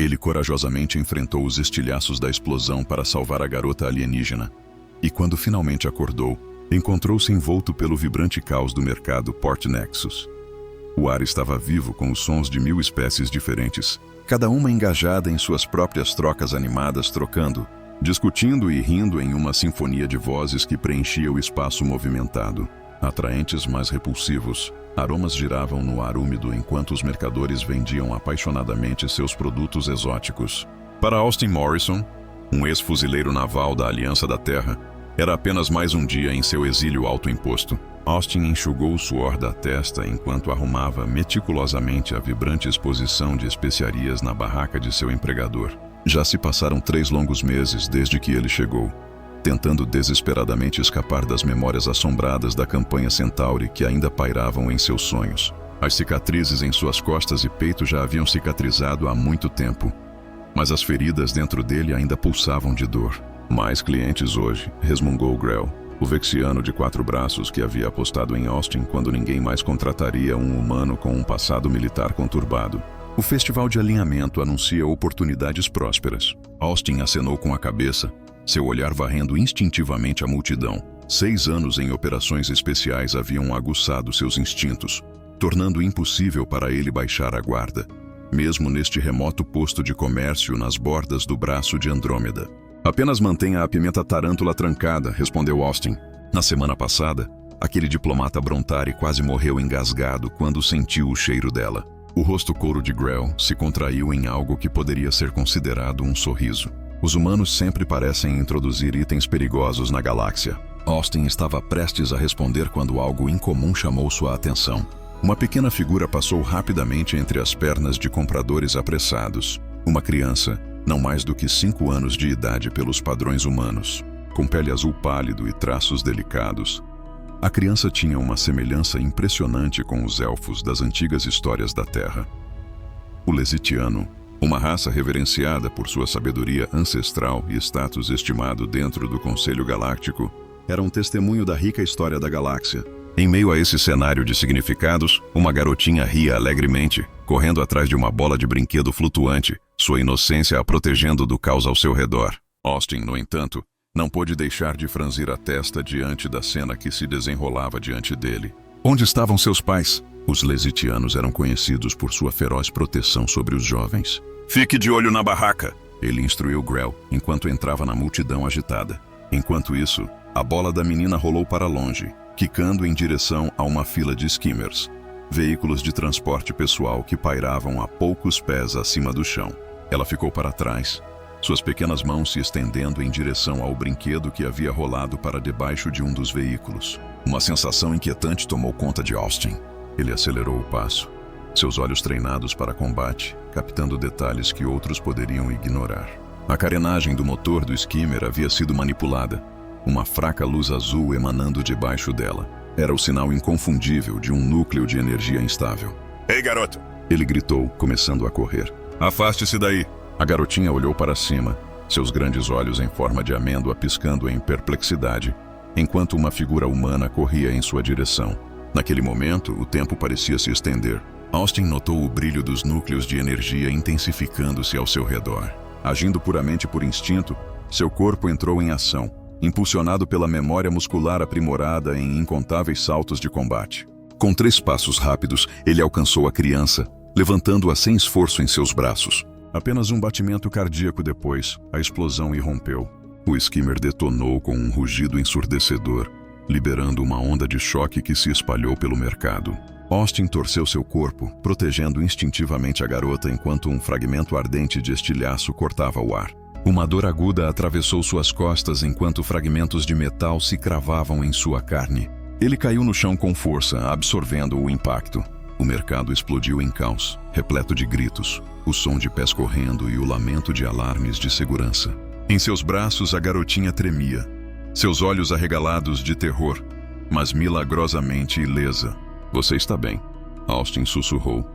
Ele corajosamente enfrentou os estilhaços da explosão para salvar a garota alienígena. E quando finalmente acordou, encontrou-se envolto pelo vibrante caos do mercado Port Nexus. O ar estava vivo com os sons de 1000 espécies diferentes, cada uma engajada em suas próprias trocas animadas, trocando, discutindo e rindo em uma sinfonia de vozes que preenchia o espaço movimentado. Atraentes, mas repulsivos, aromas giravam no ar úmido enquanto os mercadores vendiam apaixonadamente seus produtos exóticos. Para Austin Morrison, um ex-fuzileiro naval da Aliança da Terra, era apenas mais um dia em seu exílio autoimposto. Austin enxugou o suor da testa enquanto arrumava meticulosamente a vibrante exposição de especiarias na barraca de seu empregador. Já se passaram 3 longos meses desde que ele chegou, tentando desesperadamente escapar das memórias assombradas da campanha Centauri que ainda pairavam em seus sonhos. As cicatrizes em suas costas e peito já haviam cicatrizado há muito tempo, mas as feridas dentro dele ainda pulsavam de dor. Mais clientes hoje, resmungou Grell, o vexiano de 4 braços que havia apostado em Austin quando ninguém mais contrataria um humano com um passado militar conturbado. O festival de alinhamento anuncia oportunidades prósperas. Austin acenou com a cabeça, seu olhar varrendo instintivamente a multidão. 6 anos em operações especiais haviam aguçado seus instintos, tornando impossível para ele baixar a guarda, mesmo neste remoto posto de comércio nas bordas do braço de Andrômeda. Apenas mantenha a pimenta tarântula trancada, respondeu Austin. Na semana passada, aquele diplomata Brontari quase morreu engasgado quando sentiu o cheiro dela. O rosto couro de Grell se contraiu em algo que poderia ser considerado um sorriso. Os humanos sempre parecem introduzir itens perigosos na galáxia. Austin estava prestes a responder quando algo incomum chamou sua atenção. Uma pequena figura passou rapidamente entre as pernas de compradores apressados. Uma criança, não mais do que 5 anos de idade pelos padrões humanos, com pele azul pálido e traços delicados. A criança tinha uma semelhança impressionante com os elfos das antigas histórias da Terra. O Lesitiano, uma raça reverenciada por sua sabedoria ancestral e status estimado dentro do Conselho Galáctico, era um testemunho da rica história da galáxia. Em meio a esse cenário de significados, uma garotinha ria alegremente, correndo atrás de uma bola de brinquedo flutuante, sua inocência a protegendo do caos ao seu redor. Austin, no entanto, não pôde deixar de franzir a testa diante da cena que se desenrolava diante dele. Onde estavam seus pais? Os Lesitianos eram conhecidos por sua feroz proteção sobre os jovens. Fique de olho na barraca, ele instruiu Grell enquanto entrava na multidão agitada. Enquanto isso, a bola da menina rolou para longe, quicando em direção a uma fila de skimmers, veículos de transporte pessoal que pairavam a poucos pés acima do chão. Ela ficou para trás, suas pequenas mãos se estendendo em direção ao brinquedo que havia rolado para debaixo de um dos veículos. Uma sensação inquietante tomou conta de Austin. Ele acelerou o passo, seus olhos treinados para combate, captando detalhes que outros poderiam ignorar. A carenagem do motor do skimmer havia sido manipulada, uma fraca luz azul emanando debaixo dela. Era o sinal inconfundível de um núcleo de energia instável. Ei, garoto! Ele gritou, começando a correr. Afaste-se daí! A garotinha olhou para cima, seus grandes olhos em forma de amêndoa piscando em perplexidade, enquanto uma figura humana corria em sua direção. Naquele momento, o tempo parecia se estender. Austin notou o brilho dos núcleos de energia intensificando-se ao seu redor. Agindo puramente por instinto, seu corpo entrou em ação, impulsionado pela memória muscular aprimorada em incontáveis saltos de combate. Com 3 passos rápidos, ele alcançou a criança, levantando-a sem esforço em seus braços. Apenas um batimento cardíaco depois, a explosão irrompeu. O skimmer detonou com um rugido ensurdecedor, liberando uma onda de choque que se espalhou pelo mercado. Austin torceu seu corpo, protegendo instintivamente a garota enquanto um fragmento ardente de estilhaço cortava o ar. Uma dor aguda atravessou suas costas enquanto fragmentos de metal se cravavam em sua carne. Ele caiu no chão com força, absorvendo o impacto. O mercado explodiu em caos, repleto de gritos, o som de pés correndo e o lamento de alarmes de segurança. Em seus braços, a garotinha tremia, seus olhos arregalados de terror, mas milagrosamente ilesa. Você está bem, Austin sussurrou,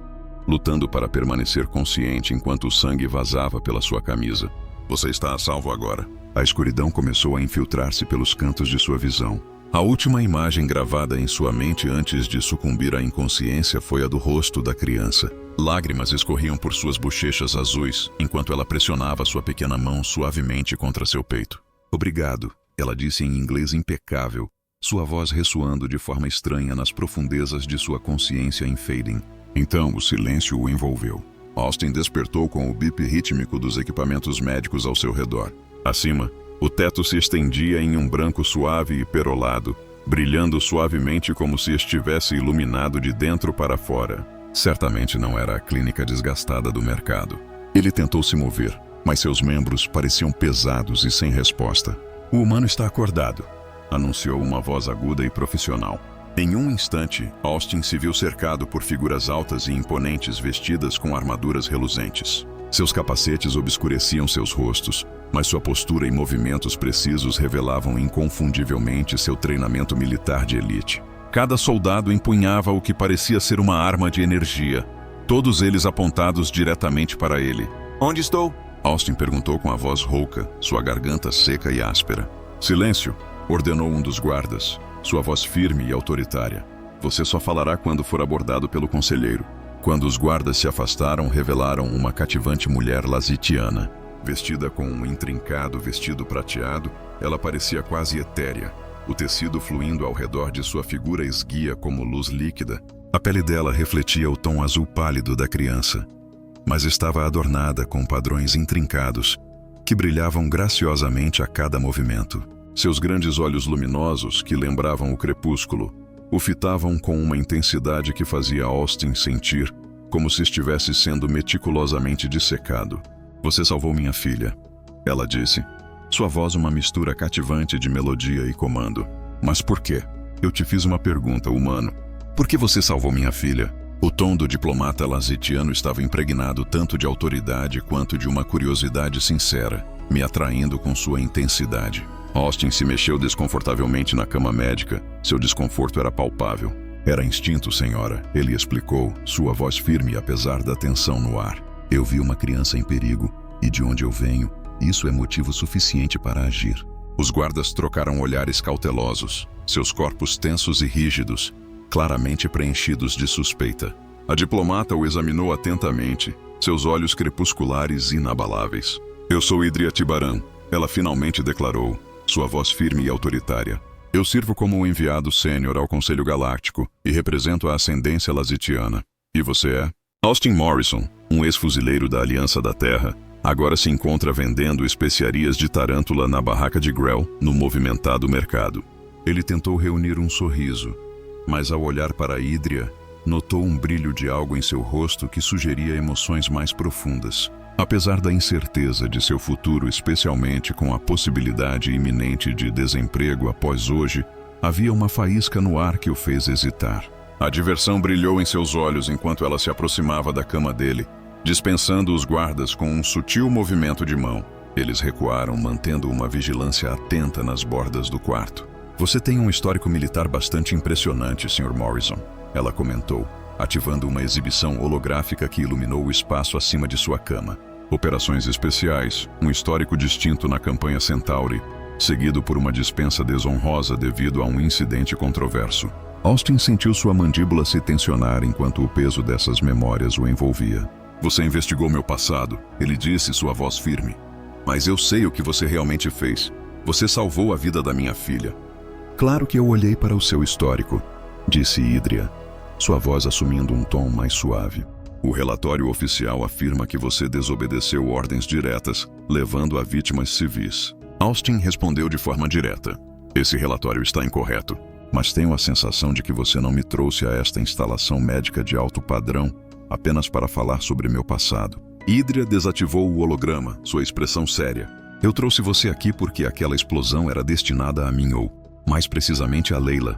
lutando para permanecer consciente enquanto o sangue vazava pela sua camisa. Você está a salvo agora. A escuridão começou a infiltrar-se pelos cantos de sua visão, A última imagem gravada em sua mente antes de sucumbir à inconsciência foi a do rosto da criança. Lágrimas escorriam por suas bochechas azuis, enquanto ela pressionava sua pequena mão suavemente contra seu peito. "Obrigado", ela disse em inglês impecável, sua voz ressoando de forma estranha nas profundezas de sua consciência em Faden. Então o silêncio o envolveu. Austin despertou com o bip rítmico dos equipamentos médicos ao seu redor. Acima, o teto se estendia em um branco suave e perolado, brilhando suavemente como se estivesse iluminado de dentro para fora. Certamente não era a clínica desgastada do mercado. Ele tentou se mover, mas seus membros pareciam pesados e sem resposta. "O humano está acordado", anunciou uma voz aguda e profissional. Em um instante, Austin se viu cercado por figuras altas e imponentes vestidas com armaduras reluzentes. Seus capacetes obscureciam seus rostos, mas sua postura e movimentos precisos revelavam inconfundivelmente seu treinamento militar de elite. Cada soldado empunhava o que parecia ser uma arma de energia, todos eles apontados diretamente para ele. "Onde estou?" Austin perguntou com a voz rouca, sua garganta seca e áspera. "Silêncio", ordenou um dos guardas, sua voz firme e autoritária. "Você só falará quando for abordado pelo conselheiro." Quando os guardas se afastaram, revelaram uma cativante mulher lasitiana. Vestida com um intrincado vestido prateado, ela parecia quase etérea, o tecido fluindo ao redor de sua figura esguia como luz líquida. A pele dela refletia o tom azul pálido da criança, mas estava adornada com padrões intrincados, que brilhavam graciosamente a cada movimento. Seus grandes olhos luminosos, que lembravam o crepúsculo, o fitavam com uma intensidade que fazia Austin sentir como se estivesse sendo meticulosamente dissecado. "Você salvou minha filha", ela disse, sua voz uma mistura cativante de melodia e comando. "Mas por quê? Eu te fiz uma pergunta, humano. Por que você salvou minha filha?" O tom do diplomata lasitiano estava impregnado tanto de autoridade quanto de uma curiosidade sincera, me atraindo com sua intensidade. Austin se mexeu desconfortavelmente na cama médica. Seu desconforto era palpável. "Era instinto, senhora", ele explicou, sua voz firme apesar da tensão no ar. "Eu vi uma criança em perigo, e de onde eu venho, isso é motivo suficiente para agir." Os guardas trocaram olhares cautelosos, seus corpos tensos e rígidos, claramente preenchidos de suspeita. A diplomata o examinou atentamente, seus olhos crepusculares inabaláveis. "Eu sou Idria Tibaran", ela finalmente declarou, sua voz firme e autoritária. "Eu sirvo como um enviado sênior ao Conselho Galáctico e represento a ascendência lasitiana. E você é?" Austin Morrison, um ex-fuzileiro da Aliança da Terra, agora se encontra vendendo especiarias de tarântula na barraca de Grell, no movimentado mercado. Ele tentou reunir um sorriso, mas ao olhar para Idria, notou um brilho de algo em seu rosto que sugeria emoções mais profundas. Apesar da incerteza de seu futuro, especialmente com a possibilidade iminente de desemprego após hoje, havia uma faísca no ar que o fez hesitar. A diversão brilhou em seus olhos enquanto ela se aproximava da cama dele, dispensando os guardas com um sutil movimento de mão. Eles recuaram, mantendo uma vigilância atenta nas bordas do quarto. "Você tem um histórico militar bastante impressionante, Sr. Morrison", ela comentou, ativando uma exibição holográfica que iluminou o espaço acima de sua cama. "Operações especiais, um histórico distinto na campanha Centauri, seguido por uma dispensa desonrosa devido a um incidente controverso." Austin sentiu sua mandíbula se tensionar enquanto o peso dessas memórias o envolvia. "Você investigou meu passado", ele disse, sua voz firme. "Mas eu sei o que você realmente fez. Você salvou a vida da minha filha." "Claro que eu olhei para o seu histórico", disse Idria, sua voz assumindo um tom mais suave. "O relatório oficial afirma que você desobedeceu ordens diretas, levando a vítimas civis." Austin respondeu de forma direta. "Esse relatório está incorreto, mas tenho a sensação de que você não me trouxe a esta instalação médica de alto padrão apenas para falar sobre meu passado." Idria desativou o holograma, sua expressão séria. "Eu trouxe você aqui porque aquela explosão era destinada a mim ou, mais precisamente, a Leila."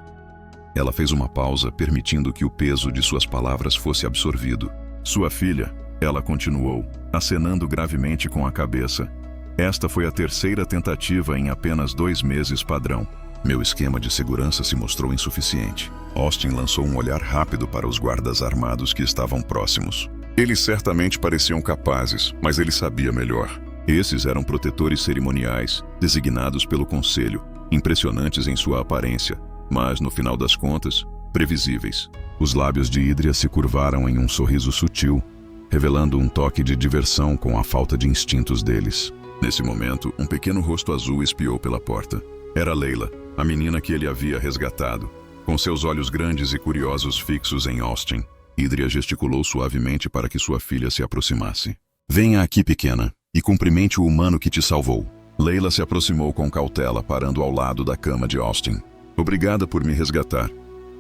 Ela fez uma pausa, permitindo que o peso de suas palavras fosse absorvido. "Sua filha", ela continuou, acenando gravemente com a cabeça. "Esta foi a terceira tentativa em apenas 2 meses padrão. Meu esquema de segurança se mostrou insuficiente." Austin lançou um olhar rápido para os guardas armados que estavam próximos. Eles certamente pareciam capazes, mas ele sabia melhor. Esses eram protetores cerimoniais, designados pelo Conselho, impressionantes em sua aparência, mas no final das contas, previsíveis. Os lábios de Idria se curvaram em um sorriso sutil, revelando um toque de diversão com a falta de instintos deles. Nesse momento, um pequeno rosto azul espiou pela porta. Era Layla, a menina que ele havia resgatado. Com seus olhos grandes e curiosos fixos em Austin, Idria gesticulou suavemente para que sua filha se aproximasse. Venha aqui, pequena, e cumprimente o humano que te salvou. Layla se aproximou com cautela, parando ao lado da cama de Austin. Obrigada por me resgatar,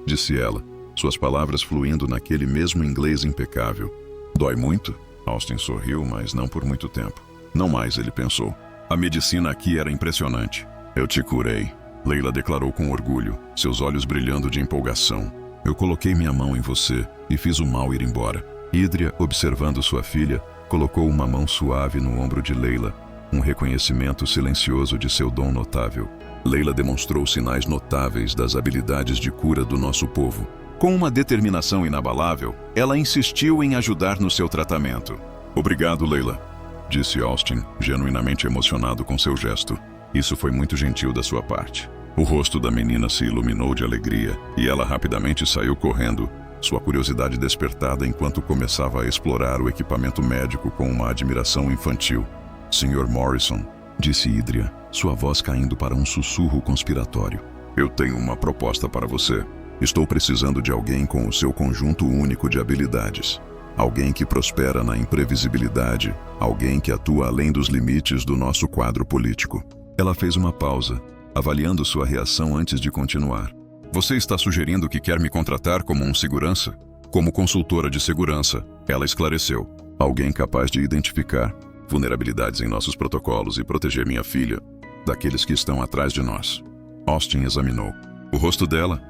disse ela, suas palavras fluindo naquele mesmo inglês impecável. Dói muito? Austin sorriu, mas não por muito tempo. Não mais, ele pensou. A medicina aqui era impressionante. Eu te curei, Layla declarou com orgulho, seus olhos brilhando de empolgação. Eu coloquei minha mão em você e fiz o mal ir embora. Idria, observando sua filha, colocou uma mão suave no ombro de Layla, um reconhecimento silencioso de seu dom notável. Layla demonstrou sinais notáveis das habilidades de cura do nosso povo. Com uma determinação inabalável, ela insistiu em ajudar no seu tratamento. Obrigado, Layla, disse Austin, genuinamente emocionado com seu gesto. Isso foi muito gentil da sua parte. O rosto da menina se iluminou de alegria e ela rapidamente saiu correndo, sua curiosidade despertada enquanto começava a explorar o equipamento médico com uma admiração infantil. Sr. Morrison, disse Idria, sua voz caindo para um sussurro conspiratório. Eu tenho uma proposta para você. Estou precisando de alguém com o seu conjunto único de habilidades. Alguém que prospera na imprevisibilidade, alguém que atua além dos limites do nosso quadro político. Ela fez uma pausa, avaliando sua reação antes de continuar. Você está sugerindo que quer me contratar como um segurança? Como consultora de segurança, ela esclareceu. Alguém capaz de identificar vulnerabilidades em nossos protocolos e proteger minha filha daqueles que estão atrás de nós. Austin examinou o rosto dela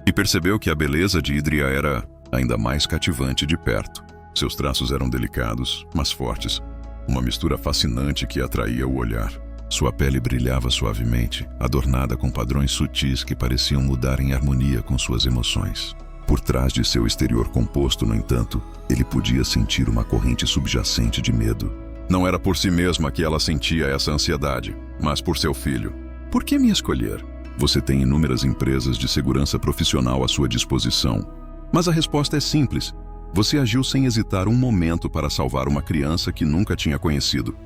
e percebeu que a beleza de Idria era ainda mais cativante de perto. Seus traços eram delicados, mas fortes, uma mistura fascinante que atraía o olhar. Sua pele brilhava suavemente, adornada com padrões sutis que pareciam mudar em harmonia com suas emoções. Por trás de seu exterior composto, no entanto, ele podia sentir uma corrente subjacente de medo. Não era por si mesma que ela sentia essa ansiedade, mas por seu filho. Por que me escolher? Você tem inúmeras empresas de segurança profissional à sua disposição. Mas a resposta é simples. Você agiu sem hesitar um momento para salvar uma criança que nunca tinha conhecido.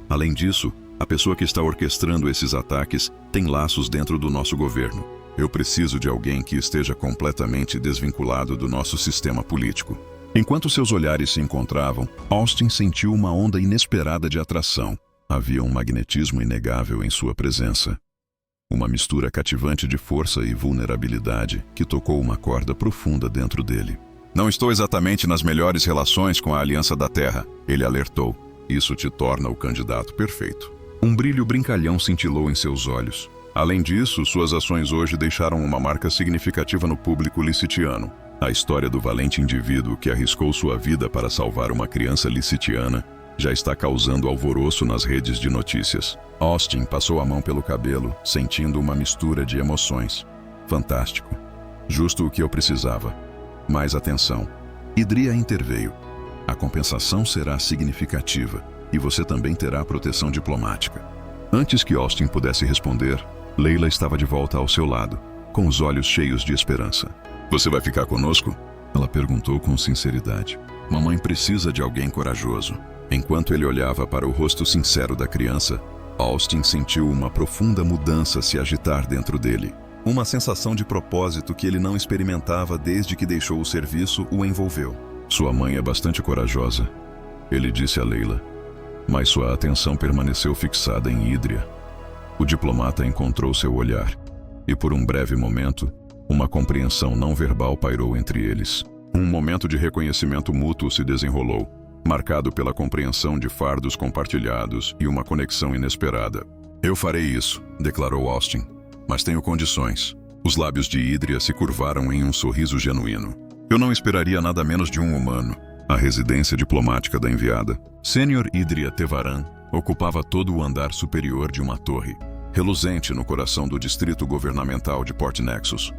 Além disso, a pessoa que está orquestrando esses ataques tem laços dentro do nosso governo. Eu preciso de alguém que esteja completamente desvinculado do nosso sistema político. Enquanto seus olhares se encontravam, Austin sentiu uma onda inesperada de atração. Havia um magnetismo inegável em sua presença. Uma mistura cativante de força e vulnerabilidade que tocou uma corda profunda dentro dele. Não estou exatamente nas melhores relações com a Aliança da Terra, ele alertou. Isso te torna o candidato perfeito. Um brilho brincalhão cintilou em seus olhos. Além disso, suas ações hoje deixaram uma marca significativa no público licitiano. A história do valente indivíduo que arriscou sua vida para salvar uma criança licitiana já está causando alvoroço nas redes de notícias. Austin passou a mão pelo cabelo, sentindo uma mistura de emoções. Fantástico. Justo o que eu precisava. Mais atenção. Idria interveio. A compensação será significativa e você também terá proteção diplomática. Antes que Austin pudesse responder, Layla estava de volta ao seu lado, com os olhos cheios de esperança. Você vai ficar conosco? Ela perguntou com sinceridade. Mamãe precisa de alguém corajoso. Enquanto ele olhava para o rosto sincero da criança, Austin sentiu uma profunda mudança se agitar dentro dele. Uma sensação de propósito que ele não experimentava desde que deixou o serviço o envolveu. Sua mãe é bastante corajosa, ele disse a Layla, mas sua atenção permaneceu fixada em Idria. O diplomata encontrou seu olhar, e por um breve momento, uma compreensão não verbal pairou entre eles. Um momento de reconhecimento mútuo se desenrolou, marcado pela compreensão de fardos compartilhados e uma conexão inesperada. Eu farei isso, declarou Austin, mas tenho condições. Os lábios de Idria se curvaram em um sorriso genuíno. Eu não esperaria nada menos de um humano. A residência diplomática da enviada, Sênior Idria Tevaran, ocupava todo o andar superior de uma torre, reluzente no coração do distrito governamental de Port Nexus.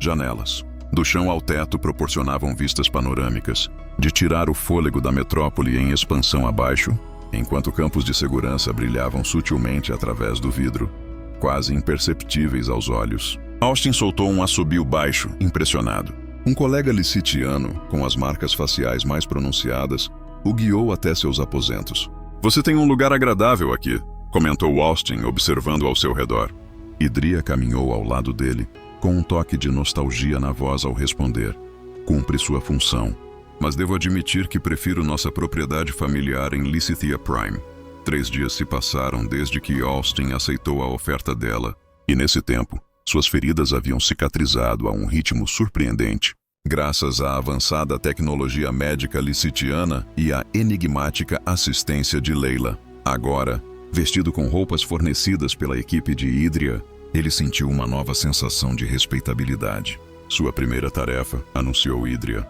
Janelas, do chão ao teto, proporcionavam vistas panorâmicas, de tirar o fôlego da metrópole em expansão abaixo, enquanto campos de segurança brilhavam sutilmente através do vidro, quase imperceptíveis aos olhos. Austin soltou um assobio baixo, impressionado. Um colega licitiano, com as marcas faciais mais pronunciadas, o guiou até seus aposentos. "Você tem um lugar agradável aqui", comentou Austin, observando ao seu redor. Idria caminhou ao lado dele, com um toque de nostalgia na voz ao responder. "Cumpre sua função, mas devo admitir que prefiro nossa propriedade familiar em Lysithea Prime." 3 dias se passaram desde que Austin aceitou a oferta dela, e nesse tempo, suas feridas haviam cicatrizado a um ritmo surpreendente, graças à avançada tecnologia médica licitiana e à enigmática assistência de Layla. Agora, vestido com roupas fornecidas pela equipe de Idria, ele sentiu uma nova sensação de respeitabilidade. "Sua primeira tarefa", anunciou Idria,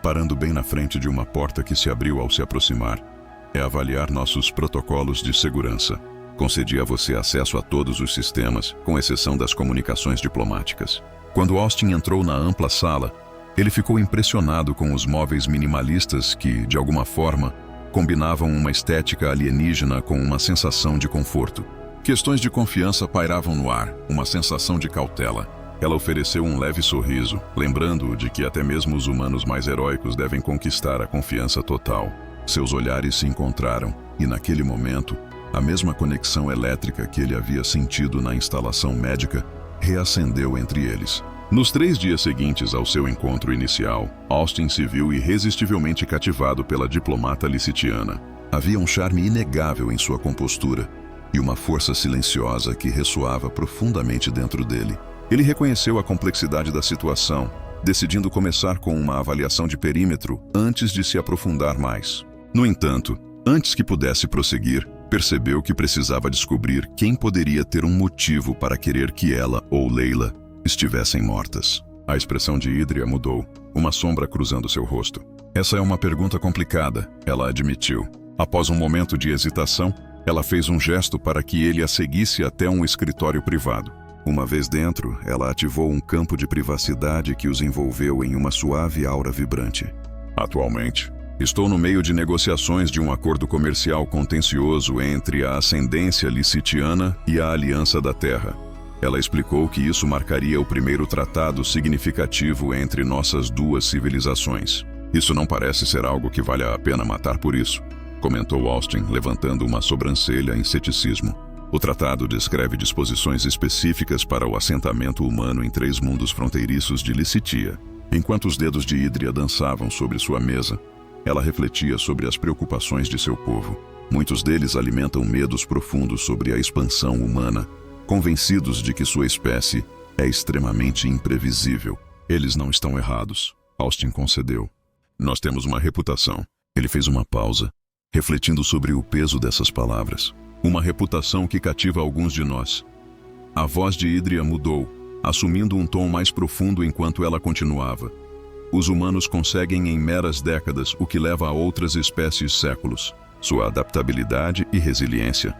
parando bem na frente de uma porta que se abriu ao se aproximar, "é avaliar nossos protocolos de segurança. Concedi a você acesso a todos os sistemas, com exceção das comunicações diplomáticas." Quando Austin entrou na ampla sala, ele ficou impressionado com os móveis minimalistas que, de alguma forma, combinavam uma estética alienígena com uma sensação de conforto. Questões de confiança pairavam no ar, uma sensação de cautela. Ela ofereceu um leve sorriso, lembrando-o de que até mesmo os humanos mais heróicos devem conquistar a confiança total. Seus olhares se encontraram, e naquele momento, a mesma conexão elétrica que ele havia sentido na instalação médica reacendeu entre eles. Nos 3 dias seguintes ao seu encontro inicial, Austin se viu irresistivelmente cativado pela diplomata licitiana. Havia um charme inegável em sua compostura e uma força silenciosa que ressoava profundamente dentro dele. Ele reconheceu a complexidade da situação, decidindo começar com uma avaliação de perímetro antes de se aprofundar mais. No entanto, antes que pudesse prosseguir, percebeu que precisava descobrir quem poderia ter um motivo para querer que ela ou Layla estivessem mortas. A expressão de Idria mudou, uma sombra cruzando seu rosto. "Essa é uma pergunta complicada", ela admitiu. Após um momento de hesitação, ela fez um gesto para que ele a seguisse até um escritório privado. Uma vez dentro, ela ativou um campo de privacidade que os envolveu em uma suave aura vibrante. "Atualmente, estou no meio de negociações de um acordo comercial contencioso entre a ascendência licitiana e a Aliança da Terra." Ela explicou que isso marcaria o primeiro tratado significativo entre nossas 2 civilizações. "Isso não parece ser algo que valha a pena matar por isso", comentou Austin, levantando uma sobrancelha em ceticismo. "O tratado descreve disposições específicas para o assentamento humano em 3 mundos fronteiriços de Lysithea." Enquanto os dedos de Idria dançavam sobre sua mesa, ela refletia sobre as preocupações de seu povo. Muitos deles alimentam medos profundos sobre a expansão humana, convencidos de que sua espécie é extremamente imprevisível. "Eles não estão errados", Austin concedeu. "Nós temos uma reputação." Ele fez uma pausa, refletindo sobre o peso dessas palavras. "Uma reputação que cativa alguns de nós." A voz de Idria mudou, assumindo um tom mais profundo enquanto ela continuava. "Os humanos conseguem em meras décadas o que leva a outras espécies séculos: sua adaptabilidade e resiliência.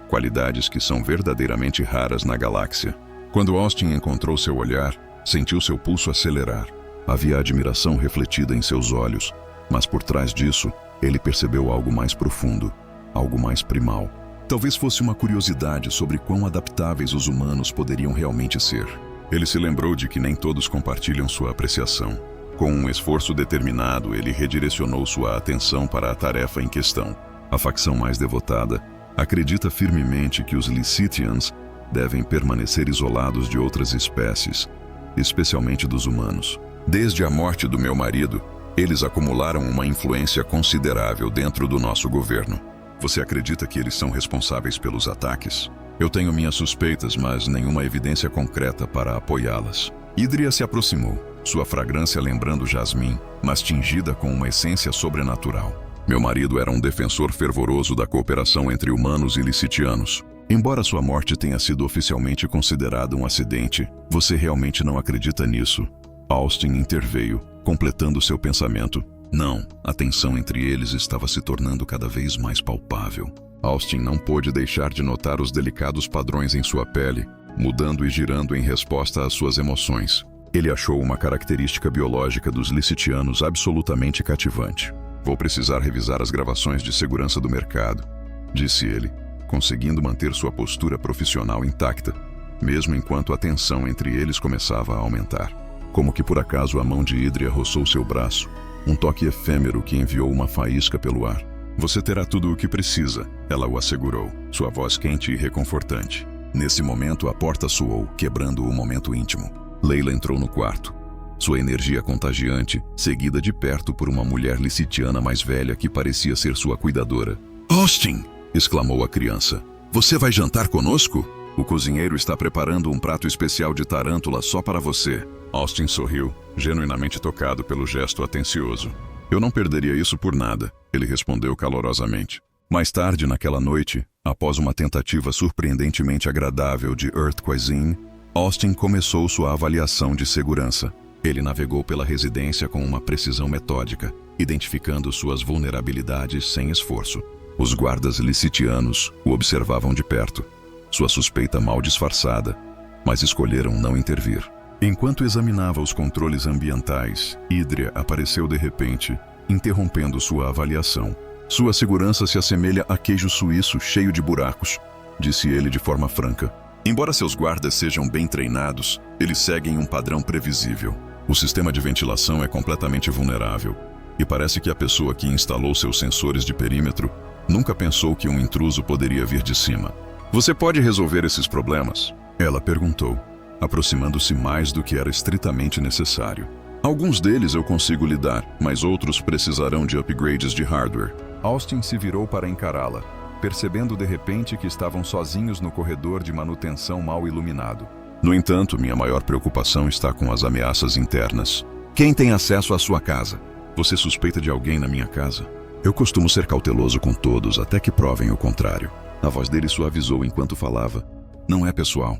Qualidades que são verdadeiramente raras na galáxia." Quando Austin encontrou seu olhar, sentiu seu pulso acelerar. Havia admiração refletida em seus olhos, mas por trás disso, ele percebeu algo mais profundo, algo mais primal. Talvez fosse uma curiosidade sobre quão adaptáveis os humanos poderiam realmente ser. Ele se lembrou de que nem todos compartilham sua apreciação. Com um esforço determinado, ele redirecionou sua atenção para a tarefa em questão. A facção mais devotada acredita firmemente que os Lysithians devem permanecer isolados de outras espécies, especialmente dos humanos. "Desde a morte do meu marido, eles acumularam uma influência considerável dentro do nosso governo." "Você acredita que eles são responsáveis pelos ataques?" "Eu tenho minhas suspeitas, mas nenhuma evidência concreta para apoiá-las." Idria se aproximou, sua fragrância lembrando jasmim, mas tingida com uma essência sobrenatural. "Meu marido era um defensor fervoroso da cooperação entre humanos e licitianos. Embora sua morte tenha sido oficialmente considerada um acidente, você realmente não acredita nisso?" Austin interveio, completando seu pensamento. Não, a tensão entre eles estava se tornando cada vez mais palpável. Austin não pôde deixar de notar os delicados padrões em sua pele, mudando e girando em resposta às suas emoções. Ele achou uma característica biológica dos licitianos absolutamente cativante. "Vou precisar revisar as gravações de segurança do mercado", disse ele, conseguindo manter sua postura profissional intacta. mesmo enquanto a tensão entre eles começava a aumentar. Como que por acaso a mão de Idria roçou seu braço, um toque efêmero que enviou uma faísca pelo ar. Você terá tudo o que precisa, ela o assegurou, sua voz quente e reconfortante. Nesse momento a porta soou, quebrando o momento íntimo. Leila entrou no quarto. Sua energia contagiante, seguida de perto por uma mulher licitiana mais velha que parecia ser sua cuidadora. "Austin!" exclamou a criança. "Você vai jantar conosco? O cozinheiro está preparando um prato especial de tarântula só para você." Austin sorriu, genuinamente tocado pelo gesto atencioso. "Eu não perderia isso por nada", ele respondeu calorosamente. Mais tarde naquela noite, após uma tentativa surpreendentemente agradável de Earth Cuisine, Austin começou sua avaliação de segurança. Ele navegou pela residência com uma precisão metódica, identificando suas vulnerabilidades sem esforço. Os guardas licitianos o observavam de perto, sua suspeita mal disfarçada, mas escolheram não intervir. Enquanto examinava os controles ambientais, Idria apareceu de repente, interrompendo sua avaliação. "Sua segurança se assemelha a queijo suíço cheio de buracos", disse ele de forma franca. "Embora seus guardas sejam bem treinados, eles seguem um padrão previsível. O sistema de ventilação é completamente vulnerável, e parece que a pessoa que instalou seus sensores de perímetro nunca pensou que um intruso poderia vir de cima." "Você pode resolver esses problemas?" ela perguntou, aproximando-se mais do que era estritamente necessário. "Alguns deles eu consigo lidar, mas outros precisarão de upgrades de hardware." Austin se virou para encará-la, percebendo de repente que estavam sozinhos no corredor de manutenção mal iluminado. "No entanto, minha maior preocupação está com as ameaças internas. Quem tem acesso à sua casa? Você suspeita de alguém na minha casa?" "Eu costumo ser cauteloso com todos até que provem o contrário." A voz dele suavizou enquanto falava. "Não é pessoal.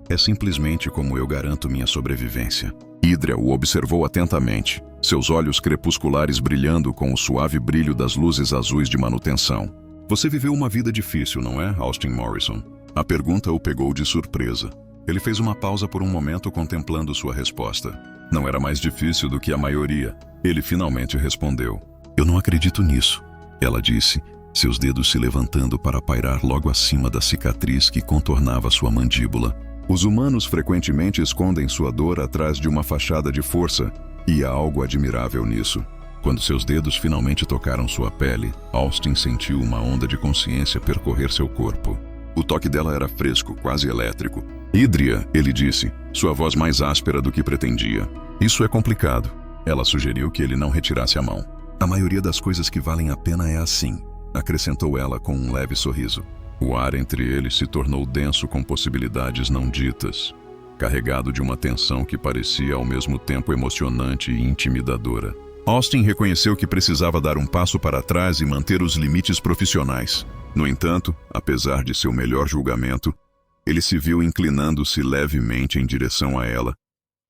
É simplesmente como eu garanto minha sobrevivência." Idria o observou atentamente, seus olhos crepusculares brilhando com o suave brilho das luzes azuis de manutenção. "Você viveu uma vida difícil, não é, Austin Morrison?" A pergunta o pegou de surpresa. Ele fez uma pausa por um momento contemplando sua resposta. "Não era mais difícil do que a maioria." Ele finalmente respondeu. "Eu não acredito nisso," ela disse, seus dedos se levantando para pairar logo acima da cicatriz que contornava sua mandíbula. Os humanos frequentemente escondem sua dor atrás de uma fachada de força, e há algo admirável nisso. Quando seus dedos finalmente tocaram sua pele, Austin sentiu uma onda de consciência percorrer seu corpo. O toque dela era fresco, quase elétrico. "Idria", ele disse, sua voz mais áspera do que pretendia. "Isso é complicado." Ela sugeriu que ele não retirasse a mão. "A maioria das coisas que valem a pena é assim", acrescentou ela com um leve sorriso. O ar entre eles se tornou denso com possibilidades não ditas, carregado de uma tensão que parecia ao mesmo tempo emocionante e intimidadora. Austin reconheceu que precisava dar um passo para trás e manter os limites profissionais. No entanto, apesar de seu melhor julgamento, ele se viu inclinando-se levemente em direção a ela,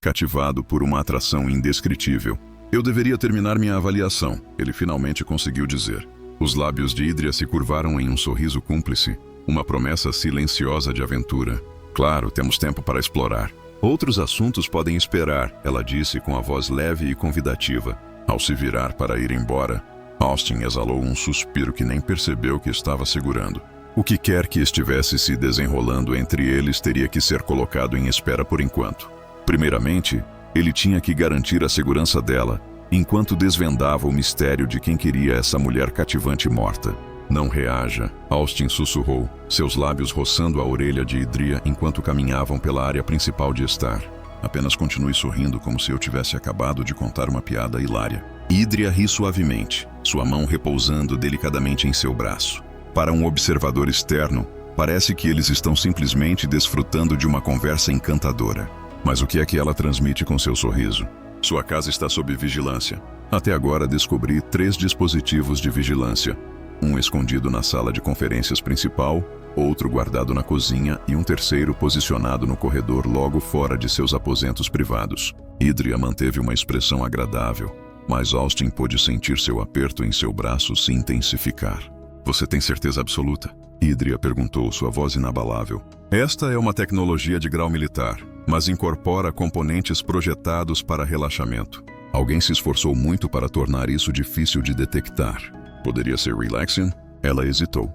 cativado por uma atração indescritível. "Eu deveria terminar minha avaliação", ele finalmente conseguiu dizer. Os lábios de Idria se curvaram em um sorriso cúmplice, uma promessa silenciosa de aventura. "Claro, temos tempo para explorar. Outros assuntos podem esperar", ela disse com a voz leve e convidativa. Ao se virar para ir embora, Austin exalou um suspiro que nem percebeu que estava segurando. O que quer que estivesse se desenrolando entre eles teria que ser colocado em espera por enquanto. Primeiramente, ele tinha que garantir a segurança dela, enquanto desvendava o mistério de quem queria essa mulher cativante morta. "Não reaja", Austin sussurrou, seus lábios roçando a orelha de Idria enquanto caminhavam pela área principal de estar. "Apenas continue sorrindo como se eu tivesse acabado de contar uma piada hilária." Idria ri suavemente, sua mão repousando delicadamente em seu braço. Para um observador externo, parece que eles estão simplesmente desfrutando de uma conversa encantadora. Mas o que é que ela transmite com seu sorriso? "Sua casa está sob vigilância. Até agora descobri 3 dispositivos de vigilância. Um escondido na sala de conferências principal, outro guardado na cozinha e um terceiro posicionado no corredor logo fora de seus aposentos privados." Idria manteve uma expressão agradável, mas Austin pôde sentir seu aperto em seu braço se intensificar. "Você tem certeza absoluta?" Idria perguntou, sua voz inabalável. "Esta é uma tecnologia de grau militar, mas incorpora componentes projetados para relaxamento. Alguém se esforçou muito para tornar isso difícil de detectar. Poderia ser relaxing?" Ela hesitou.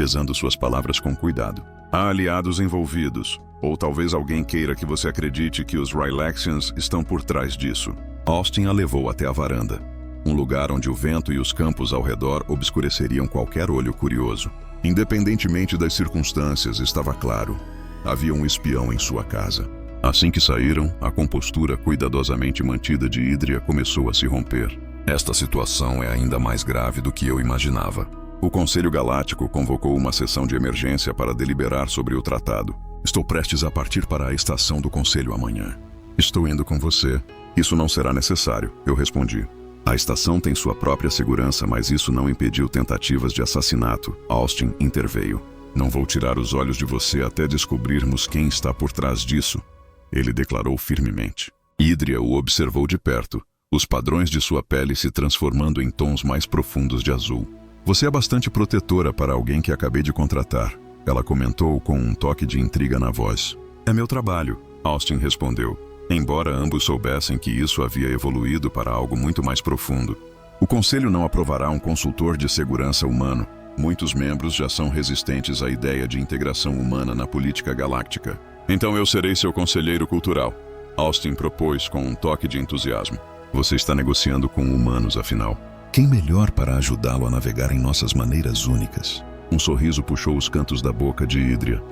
pesando suas palavras com cuidado. Há aliados envolvidos, ou talvez alguém queira que você acredite que os Rylaxians estão por trás disso. Austin a levou até a varanda, um lugar onde o vento e os campos ao redor obscureceriam qualquer olho curioso. Independentemente das circunstâncias, estava claro, havia um espião em sua casa. Assim que saíram, a compostura cuidadosamente mantida de Idria começou a se romper. Esta situação é ainda mais grave do que eu imaginava. O Conselho Galáctico convocou uma sessão de emergência para deliberar sobre o tratado. Estou prestes a partir para a estação do Conselho amanhã. Estou indo com você. Isso não será necessário, eu respondi. A estação tem sua própria segurança, mas isso não impediu tentativas de assassinato. Austin interveio. Não vou tirar os olhos de você até descobrirmos quem está por trás disso, ele declarou firmemente. Idria o observou de perto, os padrões de sua pele se transformando em tons mais profundos de azul. Você é bastante protetora para alguém que acabei de contratar, ela comentou com um toque de intriga na voz. É meu trabalho, Austin respondeu, embora ambos soubessem que isso havia evoluído para algo muito mais profundo. O Conselho não aprovará um consultor de segurança humano. Muitos membros já são resistentes à ideia de integração humana na política galáctica. Então eu serei seu conselheiro cultural, Austin propôs com um toque de entusiasmo. Você está negociando com humanos, afinal. Quem melhor para ajudá-lo a navegar em nossas maneiras únicas? Um sorriso puxou os cantos da boca de Idria.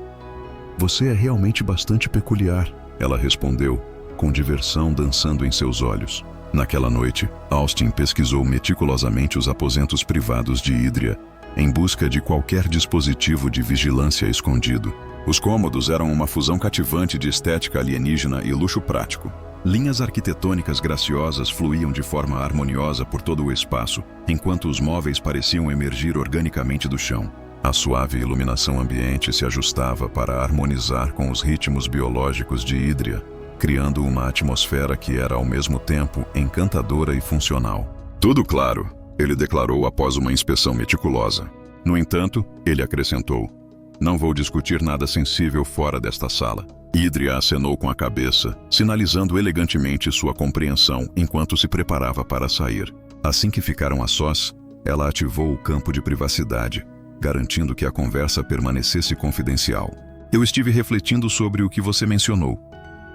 Você é realmente bastante peculiar, ela respondeu, com diversão dançando em seus olhos. Naquela noite, Austin pesquisou meticulosamente os aposentos privados de Idria, em busca de qualquer dispositivo de vigilância escondido. Os cômodos eram uma fusão cativante de estética alienígena e luxo prático. Linhas arquitetônicas graciosas fluíam de forma harmoniosa por todo o espaço, enquanto os móveis pareciam emergir organicamente do chão. A suave iluminação ambiente se ajustava para harmonizar com os ritmos biológicos de Idria, criando uma atmosfera que era ao mesmo tempo encantadora e funcional. Tudo claro, ele declarou após uma inspeção meticulosa. No entanto, ele acrescentou, não vou discutir nada sensível fora desta sala. Idria acenou com a cabeça, sinalizando elegantemente sua compreensão enquanto se preparava para sair. Assim que ficaram a sós, ela ativou o campo de privacidade, garantindo que a conversa permanecesse confidencial. Eu estive refletindo sobre o que você mencionou,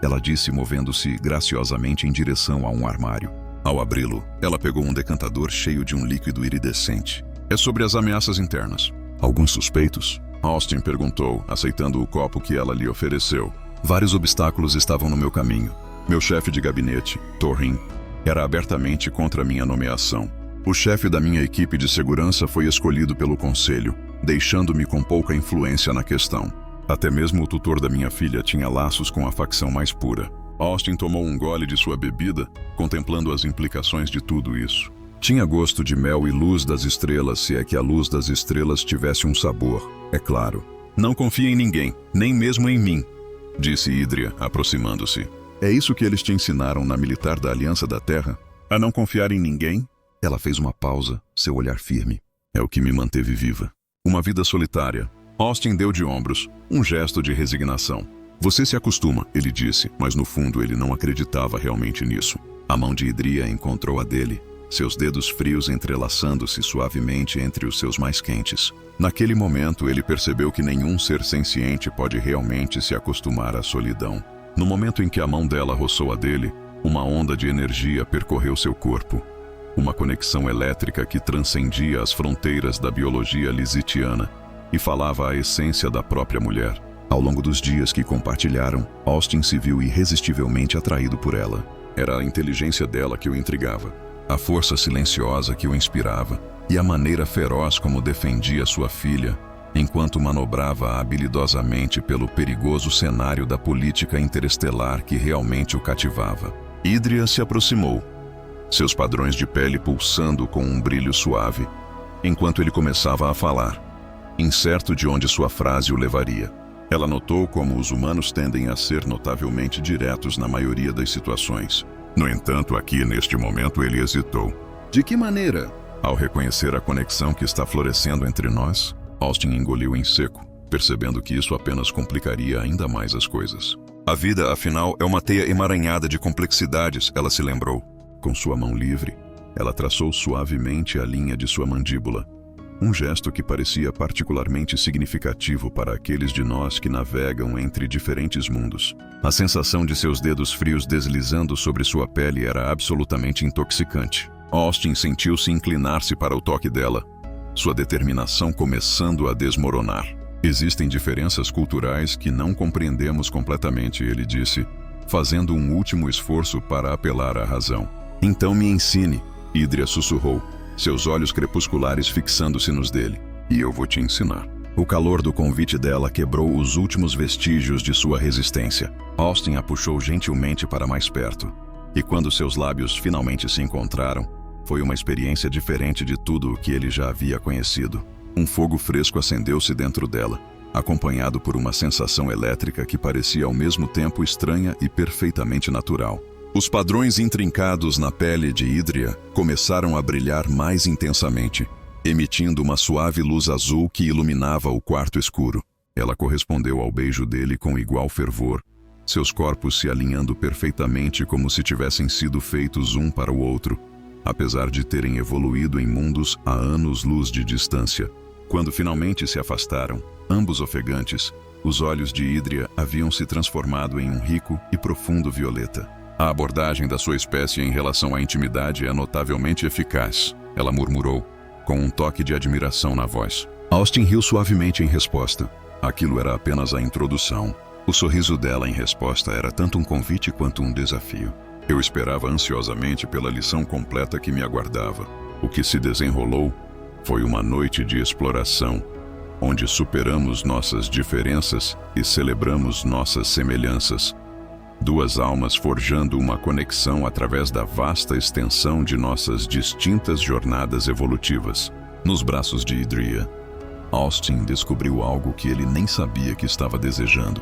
ela disse, movendo-se graciosamente em direção a um armário. Ao abri-lo, ela pegou um decantador cheio de um líquido iridescente. É sobre as ameaças internas. Alguns suspeitos? Austin perguntou, aceitando o copo que ela lhe ofereceu. Vários obstáculos estavam no meu caminho. Meu chefe de gabinete, Torrin, era abertamente contra minha nomeação. O chefe da minha equipe de segurança foi escolhido pelo conselho, deixando-me com pouca influência na questão. Até mesmo o tutor da minha filha tinha laços com a facção mais pura. Austin tomou um gole de sua bebida, contemplando as implicações de tudo isso. Tinha gosto de mel e luz das estrelas, se é que a luz das estrelas tivesse um sabor, é claro. Não confia em ninguém, nem mesmo em mim, disse Idria, aproximando-se. É isso que eles te ensinaram na militar da Aliança da Terra? A não confiar em ninguém? Ela fez uma pausa, seu olhar firme. É o que me manteve viva. Uma vida solitária. Austin deu de ombros, um gesto de resignação. Você se acostuma, ele disse, mas no fundo ele não acreditava realmente nisso. A mão de Idria encontrou a dele, seus dedos frios entrelaçando-se suavemente entre os seus mais quentes. Naquele momento, ele percebeu que nenhum ser senciente pode realmente se acostumar à solidão. No momento em que a mão dela roçou a dele, uma onda de energia percorreu seu corpo. Uma conexão elétrica que transcendia as fronteiras da biologia lisitiana e falava a essência da própria mulher. Ao longo dos dias que compartilharam, Austin se viu irresistivelmente atraído por ela. Era a inteligência dela que o intrigava, a força silenciosa que o inspirava e a maneira feroz como defendia sua filha, enquanto manobrava habilidosamente pelo perigoso cenário da política interestelar que realmente o cativava. Idria se aproximou, seus padrões de pele pulsando com um brilho suave, enquanto ele começava a falar, incerto de onde sua frase o levaria. Ela notou como os humanos tendem a ser notavelmente diretos na maioria das situações. No entanto, aqui neste momento ele hesitou. De que maneira? Ao reconhecer a conexão que está florescendo entre nós, Austin engoliu em seco, percebendo que isso apenas complicaria ainda mais as coisas. A vida, afinal, é uma teia emaranhada de complexidades, ela se lembrou. Com sua mão livre, ela traçou suavemente a linha de sua mandíbula, Um gesto que parecia particularmente significativo para aqueles de nós que navegam entre diferentes mundos. A sensação de seus dedos frios deslizando sobre sua pele era absolutamente intoxicante. Austin sentiu-se inclinar-se para o toque dela, sua determinação começando a desmoronar. Existem diferenças culturais que não compreendemos completamente, ele disse, fazendo um último esforço para apelar à razão. Então me ensine, Idria sussurrou, seus olhos crepusculares fixando-se nos dele. E eu vou te ensinar. O calor do convite dela quebrou os últimos vestígios de sua resistência. Austin a puxou gentilmente para mais perto. E quando seus lábios finalmente se encontraram, foi uma experiência diferente de tudo o que ele já havia conhecido. Um fogo fresco acendeu-se dentro dela, acompanhado por uma sensação elétrica que parecia ao mesmo tempo estranha e perfeitamente natural. Os padrões intrincados na pele de Idria começaram a brilhar mais intensamente, emitindo uma suave luz azul que iluminava o quarto escuro. Ela correspondeu ao beijo dele com igual fervor, seus corpos se alinhando perfeitamente como se tivessem sido feitos um para o outro, apesar de terem evoluído em mundos a anos-luz de distância. Quando finalmente se afastaram, ambos ofegantes, os olhos de Idria haviam se transformado em um rico e profundo violeta. A abordagem da sua espécie em relação à intimidade é notavelmente eficaz, ela murmurou, com um toque de admiração na voz. Austin riu suavemente em resposta. Aquilo era apenas a introdução. O sorriso dela em resposta era tanto um convite quanto um desafio. Eu esperava ansiosamente pela lição completa que me aguardava. O que se desenrolou foi uma noite de exploração, onde superamos nossas diferenças e celebramos nossas semelhanças. Duas almas forjando uma conexão através da vasta extensão de nossas distintas jornadas evolutivas. Nos braços de Idria, Austin descobriu algo que ele nem sabia que estava desejando.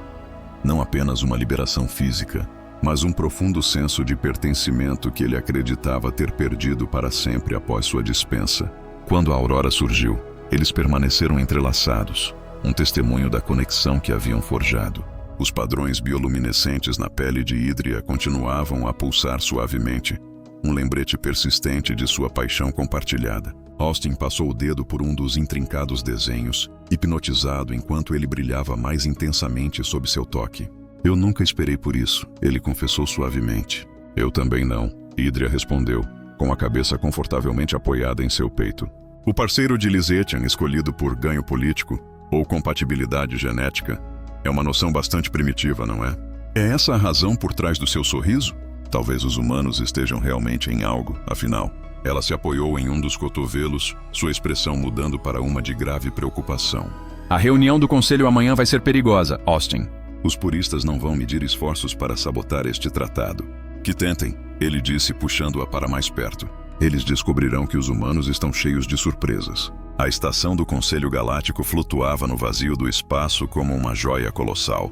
Não apenas uma liberação física, mas um profundo senso de pertencimento que ele acreditava ter perdido para sempre após sua dispensa. Quando a aurora surgiu, eles permaneceram entrelaçados, um testemunho da conexão que haviam forjado. Os padrões bioluminescentes na pele de Idria continuavam a pulsar suavemente, um lembrete persistente de sua paixão compartilhada. Austin passou o dedo por um dos intrincados desenhos, hipnotizado enquanto ele brilhava mais intensamente sob seu toque. Eu nunca esperei por isso, ele confessou suavemente. Eu também não, Idria respondeu, com a cabeça confortavelmente apoiada em seu peito. O parceiro de Lisetian escolhido por ganho político, ou compatibilidade genética, é uma noção bastante primitiva, não é? É essa a razão por trás do seu sorriso? Talvez os humanos estejam realmente em algo, afinal. Ela se apoiou em um dos cotovelos, sua expressão mudando para uma de grave preocupação. A reunião do conselho amanhã vai ser perigosa, Austin. Os puristas não vão medir esforços para sabotar este tratado. Que tentem, ele disse puxando-a para mais perto. Eles descobrirão que os humanos estão cheios de surpresas. A estação do Conselho Galáctico flutuava no vazio do espaço como uma joia colossal.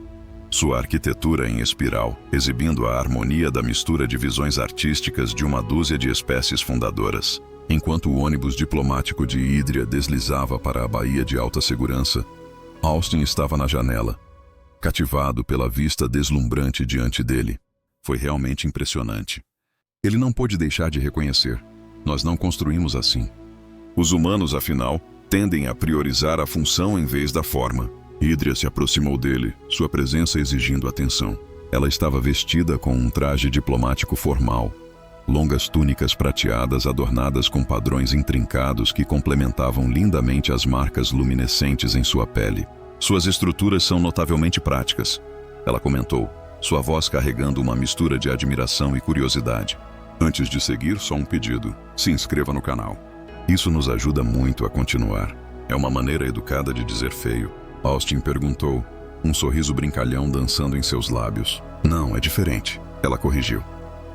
Sua arquitetura em espiral, exibindo a harmonia da mistura de visões artísticas de uma dúzia de espécies fundadoras. Enquanto o ônibus diplomático de Idria deslizava para a baía de alta segurança, Austin estava na janela, cativado pela vista deslumbrante diante dele. Foi realmente impressionante. Ele não pôde deixar de reconhecer. Nós não construímos assim. Os humanos, afinal, tendem a priorizar a função em vez da forma. Idria se aproximou dele, sua presença exigindo atenção. Ela estava vestida com um traje diplomático formal, longas túnicas prateadas adornadas com padrões intrincados que complementavam lindamente as marcas luminescentes em sua pele. Suas estruturas são notavelmente práticas, ela comentou, sua voz carregando uma mistura de admiração e curiosidade. Antes de seguir, só um pedido. Se inscreva no canal. Isso nos ajuda muito a continuar. É uma maneira educada de dizer feio. Austin perguntou, um sorriso brincalhão dançando em seus lábios. Não, é diferente. Ela corrigiu,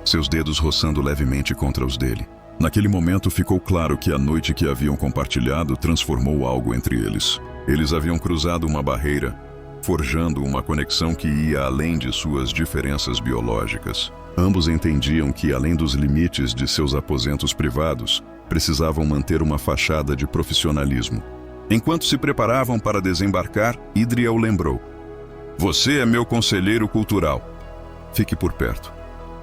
seus dedos roçando levemente contra os dele. Naquele momento ficou claro que a noite que haviam compartilhado transformou algo entre eles. Eles haviam cruzado uma barreira, forjando uma conexão que ia além de suas diferenças biológicas. Ambos entendiam que, além dos limites de seus aposentos privados, precisavam manter uma fachada de profissionalismo. Enquanto se preparavam para desembarcar, Idria o lembrou. Você é meu conselheiro cultural. Fique por perto.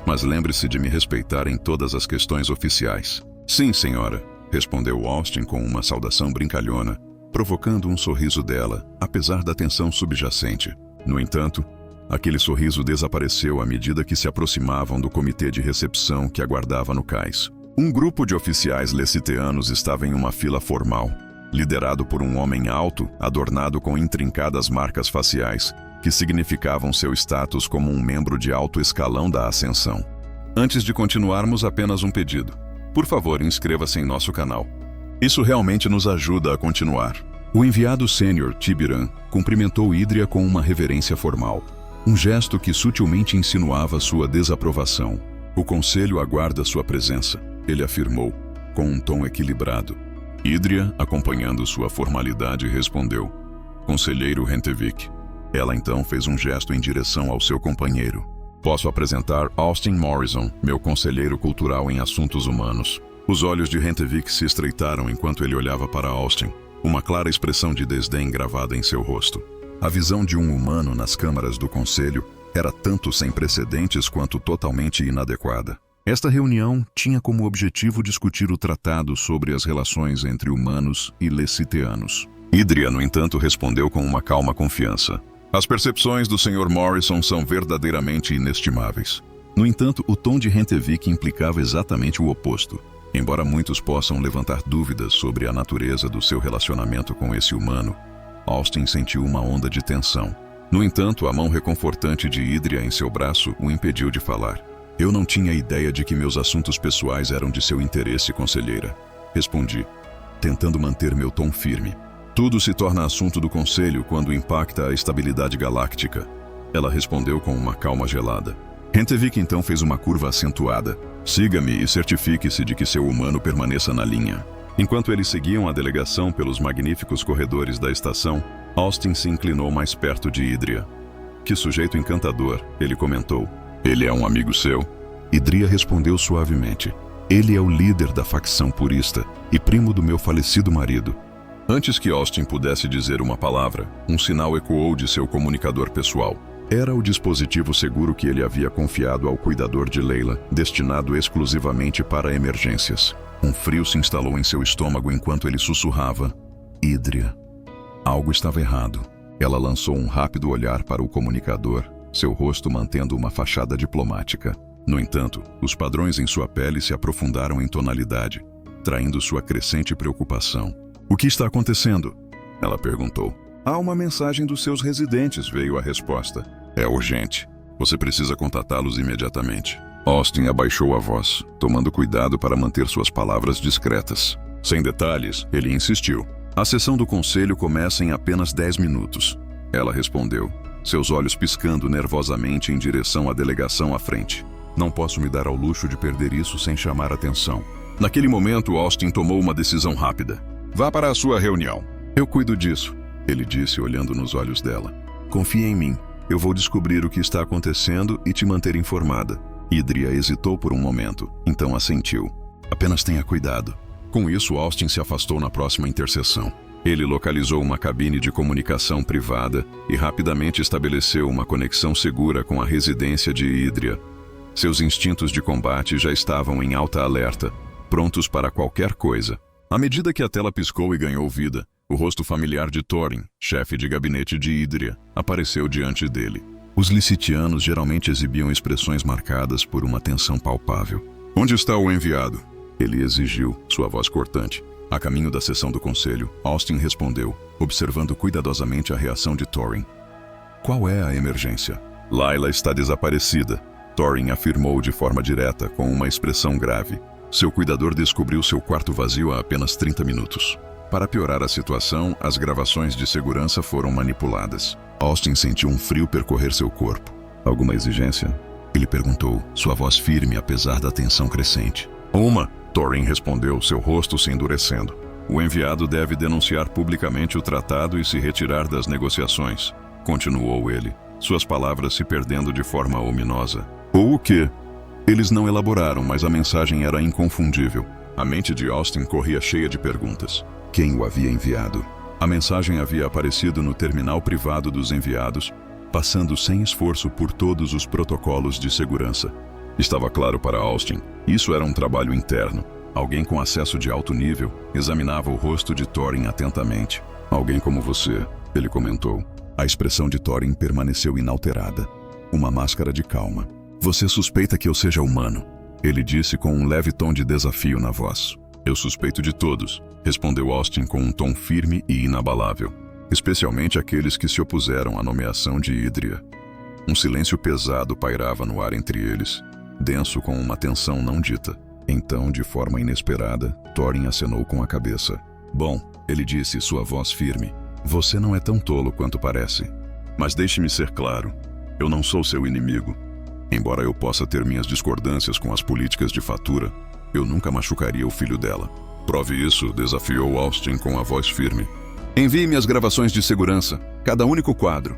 Mas lembre-se de me respeitar em todas as questões oficiais. Sim, senhora. respondeu Austin com uma saudação brincalhona, provocando um sorriso dela, apesar da tensão subjacente. No entanto, aquele sorriso desapareceu à medida que se aproximavam do comitê de recepção que aguardava no cais. Um grupo de oficiais leciteanos estava em uma fila formal, liderado por um homem alto, adornado com intrincadas marcas faciais, que significavam seu status como um membro de alto escalão da Ascensão. Antes de continuarmos, apenas um pedido. Por favor, inscreva-se em nosso canal. Isso realmente nos ajuda a continuar. O enviado sênior, Tibiran, cumprimentou Idria com uma reverência formal, um gesto que sutilmente insinuava sua desaprovação. O conselho aguarda sua presença, ele afirmou, com um tom equilibrado. Idria, acompanhando sua formalidade, respondeu, Conselheiro Hentevik. Ela então fez um gesto em direção ao seu companheiro. Posso apresentar Austin Morrison, meu conselheiro cultural em assuntos humanos. Os olhos de Hentevik se estreitaram enquanto ele olhava para Austin, uma clara expressão de desdém gravada em seu rosto. A visão de um humano nas câmaras do conselho era tanto sem precedentes quanto totalmente inadequada. Esta reunião tinha como objetivo discutir o tratado sobre as relações entre humanos e leciteanos. Idria, no entanto, respondeu com uma calma confiança. As percepções do Sr. Morrison são verdadeiramente inestimáveis. No entanto, o tom de Hentevik implicava exatamente o oposto. Embora muitos possam levantar dúvidas sobre a natureza do seu relacionamento com esse humano, Austin sentiu uma onda de tensão. No entanto, a mão reconfortante de Idria em seu braço o impediu de falar. Eu não tinha ideia de que meus assuntos pessoais eram de seu interesse, conselheira. Respondi, tentando manter meu tom firme. Tudo se torna assunto do conselho quando impacta a estabilidade galáctica. Ela respondeu com uma calma gelada. Hentevik então fez uma curva acentuada. Siga-me e certifique-se de que seu humano permaneça na linha. Enquanto eles seguiam a delegação pelos magníficos corredores da estação, Austin se inclinou mais perto de Idria. Que sujeito encantador, ele comentou. Ele é um amigo seu? Idria respondeu suavemente. Ele é o líder da facção purista e primo do meu falecido marido. Antes que Austin pudesse dizer uma palavra, um sinal ecoou de seu comunicador pessoal. Era o dispositivo seguro que ele havia confiado ao cuidador de Leila, destinado exclusivamente para emergências. Um frio se instalou em seu estômago enquanto ele sussurrava. Idria. Algo estava errado. Ela lançou um rápido olhar para o comunicador, seu rosto mantendo uma fachada diplomática. No entanto, os padrões em sua pele se aprofundaram em tonalidade, traindo sua crescente preocupação. O que está acontecendo? Ela perguntou. Há uma mensagem dos seus residentes, veio a resposta. É urgente. Você precisa contatá-los imediatamente. Austin abaixou a voz, tomando cuidado para manter suas palavras discretas. Sem detalhes, ele insistiu. A sessão do conselho começa em apenas 10 minutos. Ela respondeu, seus olhos piscando nervosamente em direção à delegação à frente. Não posso me dar ao luxo de perder isso sem chamar atenção. Naquele momento, Austin tomou uma decisão rápida. Vá para a sua reunião. Eu cuido disso, ele disse olhando nos olhos dela. Confie em mim. Eu vou descobrir o que está acontecendo e te manter informada. Idria hesitou por um momento, então assentiu. Apenas tenha cuidado. Com isso, Austin se afastou na próxima interseção. Ele localizou uma cabine de comunicação privada e rapidamente estabeleceu uma conexão segura com a residência de Idria. Seus instintos de combate já estavam em alta alerta, prontos para qualquer coisa. À medida que a tela piscou e ganhou vida, o rosto familiar de Thorin, chefe de gabinete de Idria, apareceu diante dele. Os licitianos geralmente exibiam expressões marcadas por uma tensão palpável. Onde está o enviado? Ele exigiu, sua voz cortante. A caminho da sessão do conselho, Austin respondeu, observando cuidadosamente a reação de Thorin. Qual é a emergência? Layla está desaparecida, Thorin afirmou de forma direta, com uma expressão grave. Seu cuidador descobriu seu quarto vazio há apenas 30 minutos. Para piorar a situação, as gravações de segurança foram manipuladas. Austin sentiu um frio percorrer seu corpo. Alguma exigência? Ele perguntou, sua voz firme apesar da tensão crescente. Uma, Thorin respondeu, seu rosto se endurecendo. O enviado deve denunciar publicamente o tratado e se retirar das negociações. Continuou ele, suas palavras se perdendo de forma ominosa. Ou o quê? Eles não elaboraram, mas a mensagem era inconfundível. A mente de Austin corria cheia de perguntas. Quem o havia enviado? A mensagem havia aparecido no terminal privado dos enviados, passando sem esforço por todos os protocolos de segurança. Estava claro para Austin, isso era um trabalho interno. Alguém com acesso de alto nível examinava o rosto de Thorin atentamente. Alguém como você, ele comentou. A expressão de Thorin permaneceu inalterada. Uma máscara de calma. Você suspeita que eu seja humano? Ele disse com um leve tom de desafio na voz. Eu suspeito de todos, respondeu Austin com um tom firme e inabalável. Especialmente aqueles que se opuseram à nomeação de Idria. Um silêncio pesado pairava no ar entre eles, denso com uma tensão não dita. Então, de forma inesperada, Thorin acenou com a cabeça. Bom, ele disse, sua voz firme. Você não é tão tolo quanto parece. Mas deixe-me ser claro, eu não sou seu inimigo. Embora eu possa ter minhas discordâncias com as políticas de Fatura, eu nunca machucaria o filho dela. Prove isso, desafiou Austin com a voz firme. Envie-me as gravações de segurança, cada único quadro.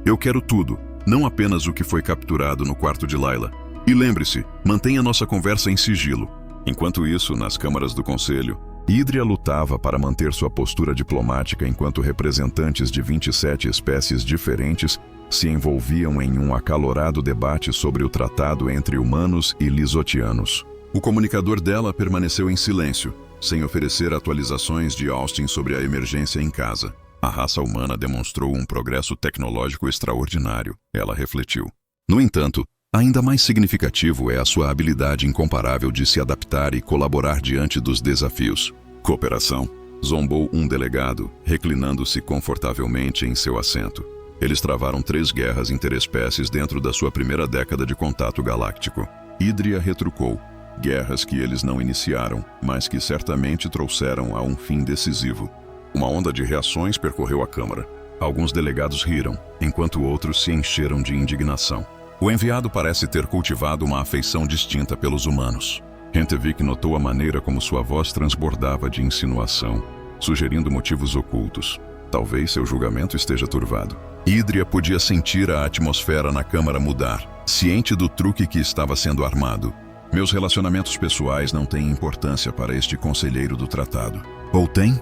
Eu quero tudo, não apenas o que foi capturado no quarto de Layla. E lembre-se, mantenha nossa conversa em sigilo. Enquanto isso, nas câmaras do Conselho, Idria lutava para manter sua postura diplomática enquanto representantes de 27 espécies diferentes se envolviam em um acalorado debate sobre o tratado entre humanos e lisotianos. O comunicador dela permaneceu em silêncio, sem oferecer atualizações de Austin sobre a emergência em casa. A raça humana demonstrou um progresso tecnológico extraordinário, ela refletiu. No entanto, ainda mais significativo é a sua habilidade incomparável de se adaptar e colaborar diante dos desafios. Cooperação, zombou um delegado, reclinando-se confortavelmente em seu assento. Eles travaram 3 guerras interespécies dentro da sua primeira década de contato galáctico. Idria retrucou. Guerras que eles não iniciaram, mas que certamente trouxeram a um fim decisivo. Uma onda de reações percorreu a Câmara. Alguns delegados riram, enquanto outros se encheram de indignação. O enviado parece ter cultivado uma afeição distinta pelos humanos. Hentevik notou a maneira como sua voz transbordava de insinuação, sugerindo motivos ocultos. Talvez seu julgamento esteja turvado. Idria podia sentir a atmosfera na Câmara mudar, ciente do truque que estava sendo armado. Meus relacionamentos pessoais não têm importância para este conselheiro do tratado. Ou tem?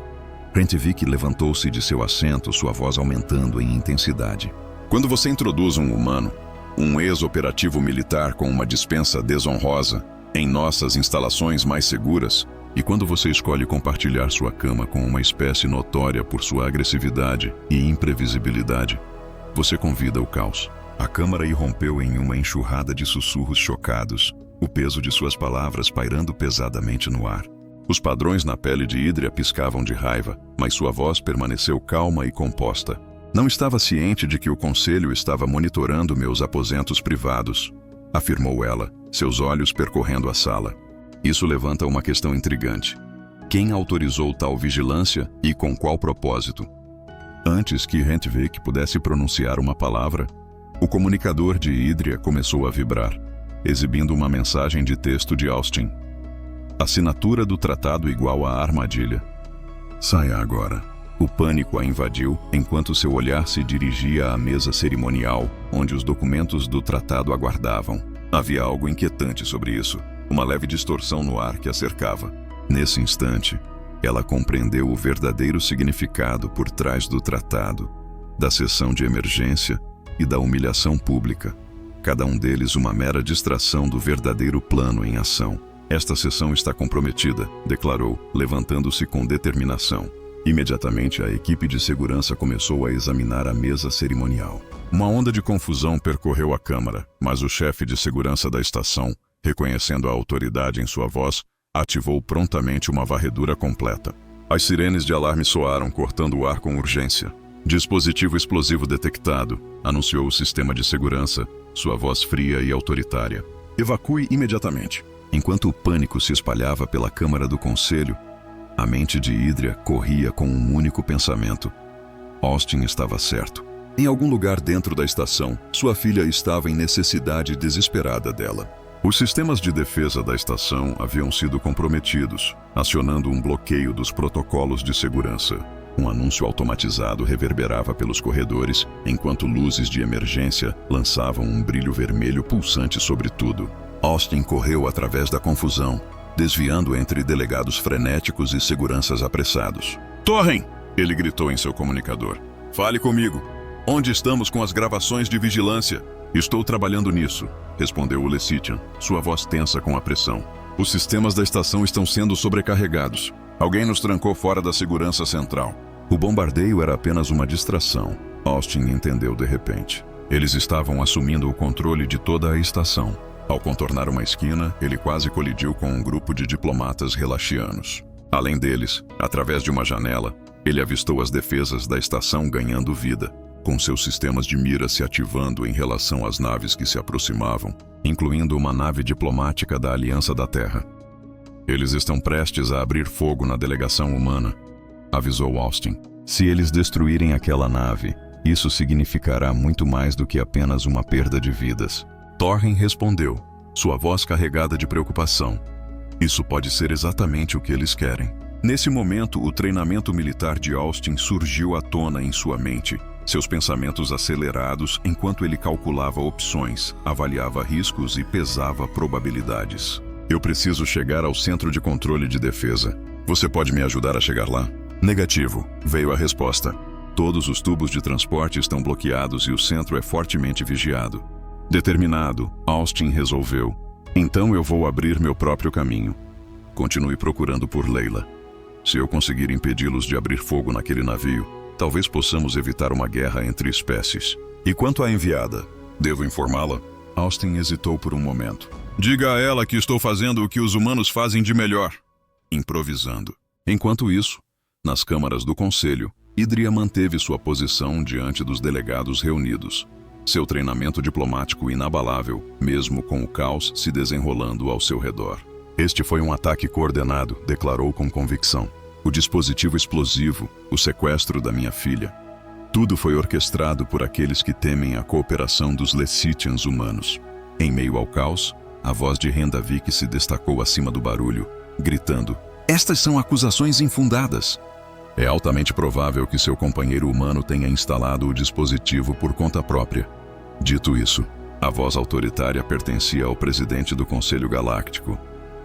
Hentevik levantou-se de seu assento, sua voz aumentando em intensidade. Quando você introduz um humano, um ex-operativo militar com uma dispensa desonrosa, em nossas instalações mais seguras, e quando você escolhe compartilhar sua cama com uma espécie notória por sua agressividade e imprevisibilidade, você convida o caos. A Câmara irrompeu em uma enxurrada de sussurros chocados, o peso de suas palavras pairando pesadamente no ar. Os padrões na pele de Idria piscavam de raiva, mas sua voz permaneceu calma e composta. Não estava ciente de que o Conselho estava monitorando meus aposentos privados, afirmou ela, seus olhos percorrendo a sala. Isso levanta uma questão intrigante. Quem autorizou tal vigilância e com qual propósito? Antes que Hentevik pudesse pronunciar uma palavra, o comunicador de Idria começou a vibrar, exibindo uma mensagem de texto de Austin. Assinatura do tratado igual à armadilha. Saia agora. O pânico a invadiu enquanto seu olhar se dirigia à mesa cerimonial, onde os documentos do tratado aguardavam. Havia algo inquietante sobre isso, uma leve distorção no ar que a cercava. Nesse instante, ela compreendeu o verdadeiro significado por trás do tratado, da sessão de emergência e da humilhação pública. Cada um deles uma mera distração do verdadeiro plano em ação. Esta sessão está comprometida, declarou, levantando-se com determinação. Imediatamente, a equipe de segurança começou a examinar a mesa cerimonial. Uma onda de confusão percorreu a Câmara, mas o chefe de segurança da estação, reconhecendo a autoridade em sua voz, ativou prontamente uma varredura completa. As sirenes de alarme soaram, cortando o ar com urgência. Dispositivo explosivo detectado, anunciou o sistema de segurança, sua voz fria e autoritária. Evacue imediatamente. Enquanto o pânico se espalhava pela Câmara do Conselho, a mente de Idria corria com um único pensamento. Austin estava certo. Em algum lugar dentro da estação, sua filha estava em necessidade desesperada dela. Os sistemas de defesa da estação haviam sido comprometidos, acionando um bloqueio dos protocolos de segurança. Um anúncio automatizado reverberava pelos corredores, enquanto luzes de emergência lançavam um brilho vermelho pulsante sobre tudo. Austin correu através da confusão, desviando entre delegados frenéticos e seguranças apressados. Thorin! Ele gritou em seu comunicador. Fale comigo. Onde estamos com as gravações de vigilância? Estou trabalhando nisso, respondeu o Lessitian, sua voz tensa com a pressão. Os sistemas da estação estão sendo sobrecarregados. Alguém nos trancou fora da segurança central. O bombardeio era apenas uma distração. Austin entendeu de repente. Eles estavam assumindo o controle de toda a estação. Ao contornar uma esquina, ele quase colidiu com um grupo de diplomatas relaxianos. Além deles, através de uma janela, ele avistou as defesas da estação ganhando vida, com seus sistemas de mira se ativando em relação às naves que se aproximavam, incluindo uma nave diplomática da Aliança da Terra. Eles estão prestes a abrir fogo na delegação humana, avisou Austin. Se eles destruírem aquela nave, isso significará muito mais do que apenas uma perda de vidas. Thorhen respondeu, sua voz carregada de preocupação. Isso pode ser exatamente o que eles querem. Nesse momento, o treinamento militar de Austin surgiu à tona em sua mente, seus pensamentos acelerados enquanto ele calculava opções, avaliava riscos e pesava probabilidades. Eu preciso chegar ao centro de controle de defesa. Você pode me ajudar a chegar lá? Negativo, veio a resposta. Todos os tubos de transporte estão bloqueados e o centro é fortemente vigiado. Determinado, Austin resolveu. Então eu vou abrir meu próprio caminho. Continue procurando por Layla. Se eu conseguir impedi-los de abrir fogo naquele navio, talvez possamos evitar uma guerra entre espécies. E quanto à enviada, devo informá-la? Austin hesitou por um momento. Diga a ela que estou fazendo o que os humanos fazem de melhor. Improvisando. Enquanto isso, nas câmaras do conselho, Idria manteve sua posição diante dos delegados reunidos. Seu treinamento diplomático inabalável, mesmo com o caos se desenrolando ao seu redor. Este foi um ataque coordenado, declarou com convicção. O dispositivo explosivo, o sequestro da minha filha. Tudo foi orquestrado por aqueles que temem a cooperação dos Lessitians humanos. Em meio ao caos, a voz de Rendavik se destacou acima do barulho, gritando: estas são acusações infundadas. É altamente provável que seu companheiro humano tenha instalado o dispositivo por conta própria. Dito isso, a voz autoritária pertencia ao presidente do Conselho Galáctico,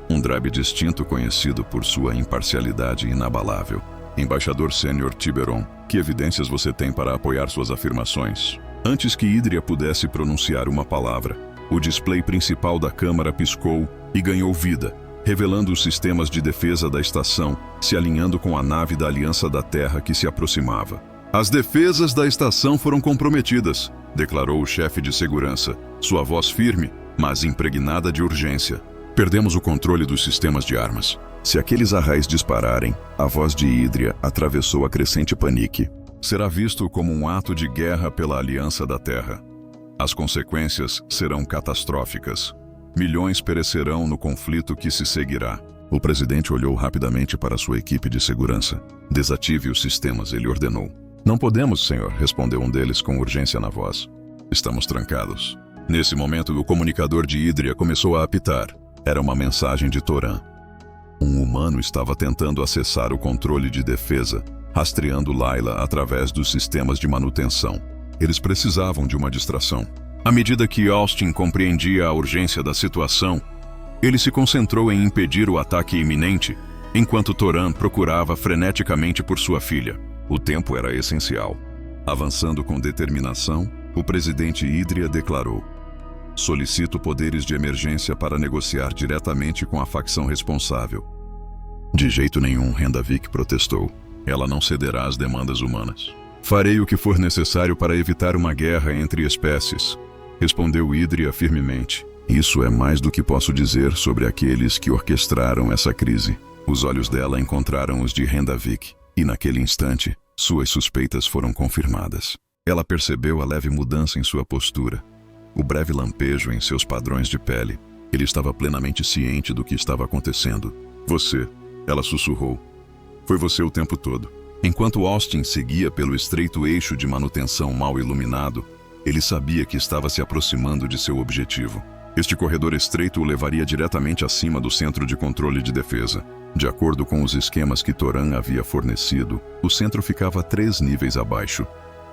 um Drabe distinto conhecido por sua imparcialidade inabalável. Embaixador Sênior Tiberon, que evidências você tem para apoiar suas afirmações? Antes que Idria pudesse pronunciar uma palavra, o display principal da câmara piscou e ganhou vida, revelando os sistemas de defesa da estação, se alinhando com a nave da Aliança da Terra que se aproximava. As defesas da estação foram comprometidas, declarou o chefe de segurança, sua voz firme, mas impregnada de urgência. Perdemos o controle dos sistemas de armas. Se aqueles arrais dispararem, a voz de Idria atravessou a crescente panique. Será visto como um ato de guerra pela Aliança da Terra. As consequências serão catastróficas. Milhões perecerão no conflito que se seguirá. O presidente olhou rapidamente para sua equipe de segurança. Desative os sistemas, ele ordenou. Não podemos, senhor, respondeu um deles com urgência na voz. Estamos trancados. Nesse momento, o comunicador de Idria começou a apitar. Era uma mensagem de Toran. Um humano estava tentando acessar o controle de defesa, rastreando Layla através dos sistemas de manutenção. Eles precisavam de uma distração. À medida que Austin compreendia a urgência da situação, ele se concentrou em impedir o ataque iminente, enquanto Toran procurava freneticamente por sua filha. O tempo era essencial. Avançando com determinação, o presidente Idria declarou: solicito poderes de emergência para negociar diretamente com a facção responsável. De jeito nenhum, Rendavik protestou. Ela não cederá às demandas humanas. Farei o que for necessário para evitar uma guerra entre espécies, respondeu Idria firmemente. Isso é mais do que posso dizer sobre aqueles que orquestraram essa crise. Os olhos dela encontraram os de Rendavik, e naquele instante, suas suspeitas foram confirmadas. Ela percebeu a leve mudança em sua postura, o breve lampejo em seus padrões de pele. Ele estava plenamente ciente do que estava acontecendo. Você, ela sussurrou. Foi você o tempo todo. Enquanto Austin seguia pelo estreito eixo de manutenção mal iluminado, ele sabia que estava se aproximando de seu objetivo. Este corredor estreito o levaria diretamente acima do centro de controle de defesa. De acordo com os esquemas que Toran havia fornecido, o centro ficava 3 níveis abaixo,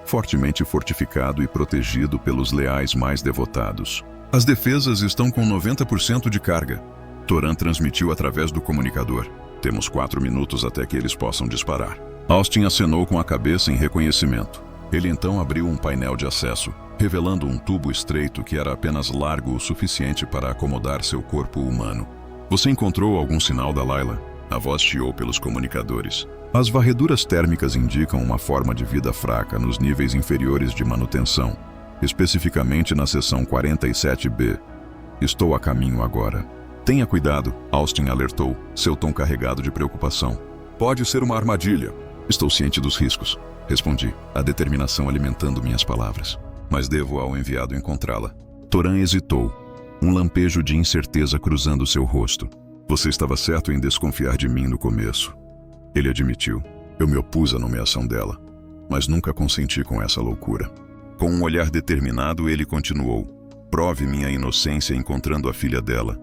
fortemente fortificado e protegido pelos leais mais devotados. As defesas estão com 90% de carga. Toran transmitiu através do comunicador. Temos 4 minutos até que eles possam disparar. Austin acenou com a cabeça em reconhecimento. Ele então abriu um painel de acesso, revelando um tubo estreito que era apenas largo o suficiente para acomodar seu corpo humano. Você encontrou algum sinal da Layla? A voz chiou pelos comunicadores. As varreduras térmicas indicam uma forma de vida fraca nos níveis inferiores de manutenção, especificamente na seção 47B. Estou a caminho agora. Tenha cuidado, Austin alertou, seu tom carregado de preocupação. Pode ser uma armadilha. Estou ciente dos riscos, respondi, a determinação alimentando minhas palavras. Mas devo ao enviado encontrá-la. Toran hesitou, um lampejo de incerteza cruzando seu rosto. Você estava certo em desconfiar de mim no começo. Ele admitiu. Eu me opus à nomeação dela, mas nunca consenti com essa loucura. Com um olhar determinado, ele continuou. Prove minha inocência encontrando a filha dela.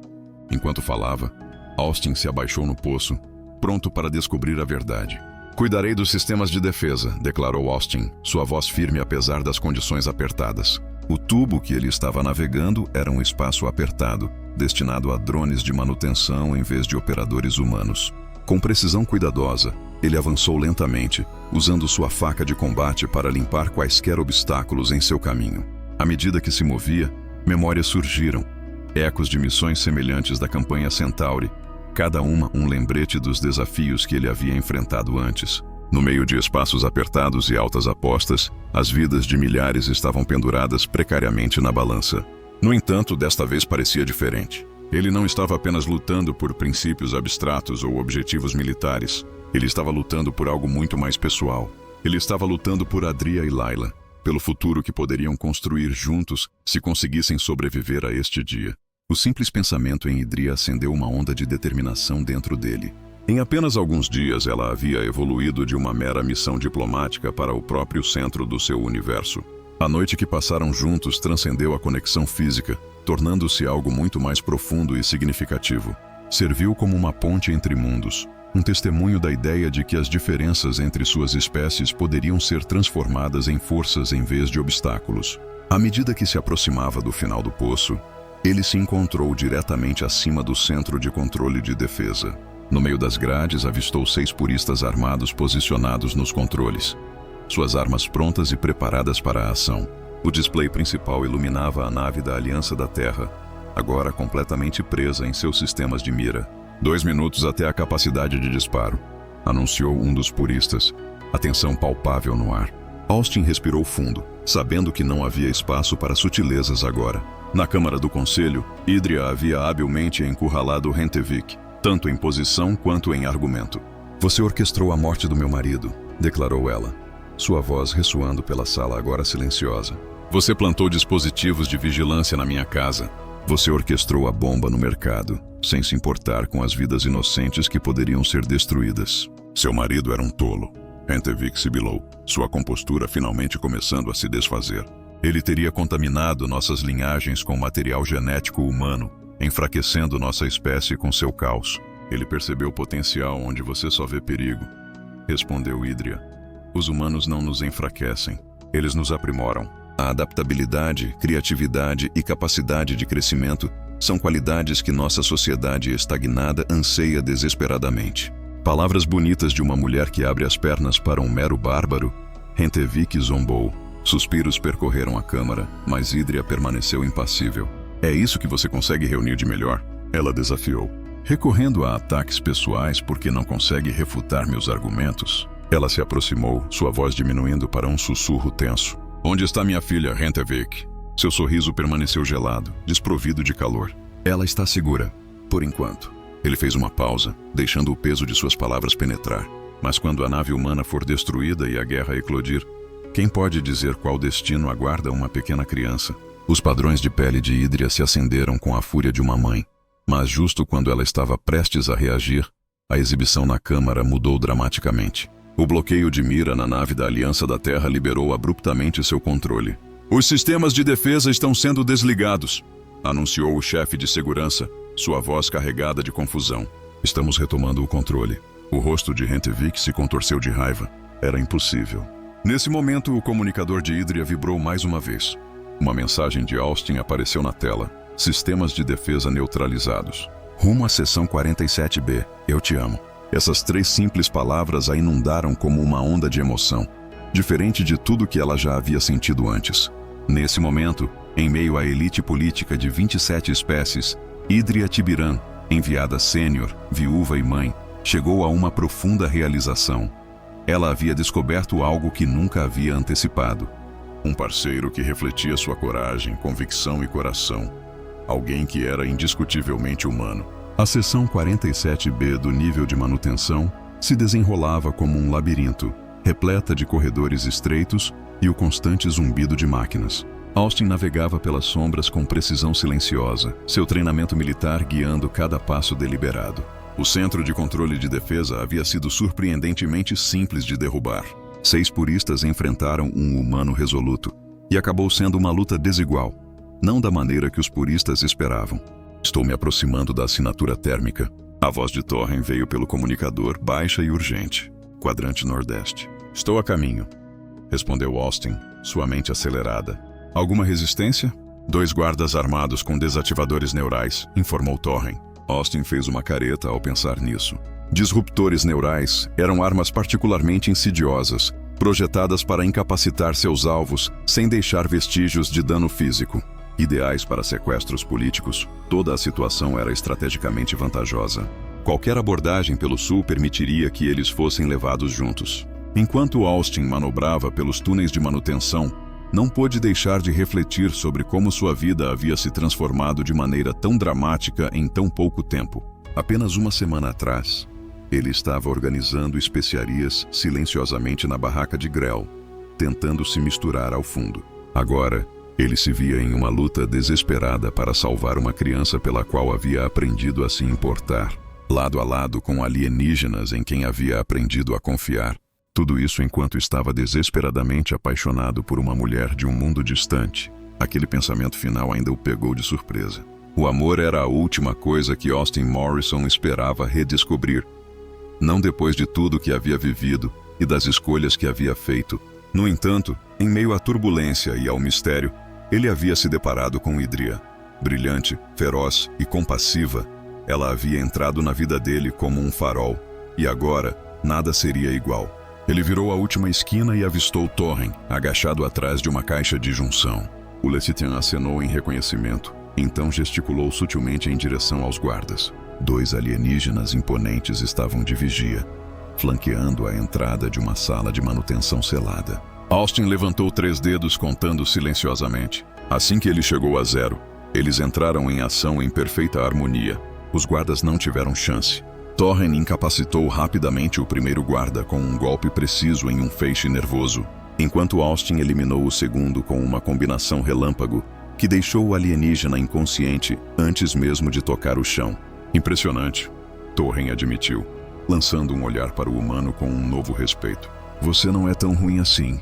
Enquanto falava, Austin se abaixou no poço, pronto para descobrir a verdade. Cuidarei dos sistemas de defesa, declarou Austin, sua voz firme apesar das condições apertadas. O tubo que ele estava navegando era um espaço apertado, destinado a drones de manutenção em vez de operadores humanos. Com precisão cuidadosa, ele avançou lentamente, usando sua faca de combate para limpar quaisquer obstáculos em seu caminho. À medida que se movia, memórias surgiram, ecos de missões semelhantes da campanha Centauri, cada uma um lembrete dos desafios que ele havia enfrentado antes. No meio de espaços apertados e altas apostas, as vidas de milhares estavam penduradas precariamente na balança. No entanto, desta vez parecia diferente. Ele não estava apenas lutando por princípios abstratos ou objetivos militares. Ele estava lutando por algo muito mais pessoal. Ele estava lutando por Adria e Layla, pelo futuro que poderiam construir juntos se conseguissem sobreviver a este dia. O simples pensamento em Idria acendeu uma onda de determinação dentro dele. Em apenas alguns dias, ela havia evoluído de uma mera missão diplomática para o próprio centro do seu universo. A noite que passaram juntos transcendeu a conexão física, tornando-se algo muito mais profundo e significativo. Serviu como uma ponte entre mundos, um testemunho da ideia de que as diferenças entre suas espécies poderiam ser transformadas em forças em vez de obstáculos. À medida que se aproximava do final do poço, ele se encontrou diretamente acima do centro de controle de defesa. No meio das grades, avistou 6 puristas armados posicionados nos controles, suas armas prontas e preparadas para a ação. O display principal iluminava a nave da Aliança da Terra, agora completamente presa em seus sistemas de mira. 2 minutos até a capacidade de disparo, anunciou um dos puristas, a tensão palpável no ar. Austin respirou fundo, sabendo que não havia espaço para sutilezas agora. Na Câmara do Conselho, Idria havia habilmente encurralado Hentevik, tanto em posição quanto em argumento. Você orquestrou a morte do meu marido, declarou ela, sua voz ressoando pela sala agora silenciosa. Você plantou dispositivos de vigilância na minha casa. Você orquestrou a bomba no mercado, sem se importar com as vidas inocentes que poderiam ser destruídas. Seu marido era um tolo. Hentevik sibilou, sua compostura finalmente começando a se desfazer. Ele teria contaminado nossas linhagens com material genético humano, enfraquecendo nossa espécie com seu caos. Ele percebeu o potencial onde você só vê perigo, respondeu Idria. Os humanos não nos enfraquecem, eles nos aprimoram. A adaptabilidade, criatividade e capacidade de crescimento são qualidades que nossa sociedade estagnada anseia desesperadamente. Palavras bonitas de uma mulher que abre as pernas para um mero bárbaro, Hentevik zombou. Suspiros percorreram a câmara, mas Idria permaneceu impassível. É isso que você consegue reunir de melhor? Ela desafiou. Recorrendo a ataques pessoais porque não consegue refutar meus argumentos? Ela se aproximou, sua voz diminuindo para um sussurro tenso. Onde está minha filha, Hentevik? Seu sorriso permaneceu gelado, desprovido de calor. Ela está segura, por enquanto. Ele fez uma pausa, deixando o peso de suas palavras penetrar. Mas quando a nave humana for destruída e a guerra eclodir, quem pode dizer qual destino aguarda uma pequena criança? Os padrões de pele de Idria se acenderam com a fúria de uma mãe. Mas justo quando ela estava prestes a reagir, a exibição na câmara mudou dramaticamente. O bloqueio de mira na nave da Aliança da Terra liberou abruptamente seu controle. Os sistemas de defesa estão sendo desligados, anunciou o chefe de segurança, sua voz carregada de confusão. Estamos retomando o controle. O rosto de Hentevik se contorceu de raiva. Era impossível. Nesse momento, o comunicador de Idria vibrou mais uma vez. Uma mensagem de Austin apareceu na tela. Sistemas de defesa neutralizados. Rumo à seção 47B. Eu te amo. Essas 3 simples palavras a inundaram como uma onda de emoção, diferente de tudo que ela já havia sentido antes. Nesse momento, em meio à elite política de 27 espécies, Idria Tibiran, enviada sênior, viúva e mãe, chegou a uma profunda realização. Ela havia descoberto algo que nunca havia antecipado. Um parceiro que refletia sua coragem, convicção e coração. Alguém que era indiscutivelmente humano. A seção 47B do nível de manutenção se desenrolava como um labirinto, repleta de corredores estreitos e o constante zumbido de máquinas. Austin navegava pelas sombras com precisão silenciosa, seu treinamento militar guiando cada passo deliberado. O centro de controle de defesa havia sido surpreendentemente simples de derrubar. 6 puristas enfrentaram um humano resoluto, e acabou sendo uma luta desigual, não da maneira que os puristas esperavam. Estou me aproximando da assinatura térmica. A voz de Torren veio pelo comunicador, baixa e urgente. Quadrante Nordeste. Estou a caminho, respondeu Austin, sua mente acelerada. Alguma resistência? 2 guardas armados com desativadores neurais, informou Torren. Austin fez uma careta ao pensar nisso. Disruptores neurais eram armas particularmente insidiosas, projetadas para incapacitar seus alvos sem deixar vestígios de dano físico. Ideais para sequestros políticos, toda a situação era estrategicamente vantajosa. Qualquer abordagem pelo sul permitiria que eles fossem levados juntos. Enquanto Austin manobrava pelos túneis de manutenção, não pôde deixar de refletir sobre como sua vida havia se transformado de maneira tão dramática em tão pouco tempo. Apenas uma semana atrás, ele estava organizando especiarias silenciosamente na barraca de Grell, tentando se misturar ao fundo. Agora, ele se via em uma luta desesperada para salvar uma criança pela qual havia aprendido a se importar, lado a lado com alienígenas em quem havia aprendido a confiar. Tudo isso enquanto estava desesperadamente apaixonado por uma mulher de um mundo distante. Aquele pensamento final ainda o pegou de surpresa. O amor era a última coisa que Austin Morrison esperava redescobrir. Não depois de tudo que havia vivido e das escolhas que havia feito. No entanto, em meio à turbulência e ao mistério, ele havia se deparado com Idria. Brilhante, feroz e compassiva, ela havia entrado na vida dele como um farol. E agora, nada seria igual. Ele virou a última esquina e avistou Torren, agachado atrás de uma caixa de junção. O Lecitian acenou em reconhecimento, então gesticulou sutilmente em direção aos guardas. 2 alienígenas imponentes estavam de vigia, flanqueando a entrada de uma sala de manutenção selada. Austin levantou 3 dedos contando silenciosamente. Assim que ele chegou a 0, eles entraram em ação em perfeita harmonia. Os guardas não tiveram chance. Torren incapacitou rapidamente o primeiro guarda com um golpe preciso em um feixe nervoso, enquanto Austin eliminou o segundo com uma combinação relâmpago que deixou o alienígena inconsciente antes mesmo de tocar o chão. Impressionante, Torren admitiu, lançando um olhar para o humano com um novo respeito. Você não é tão ruim assim,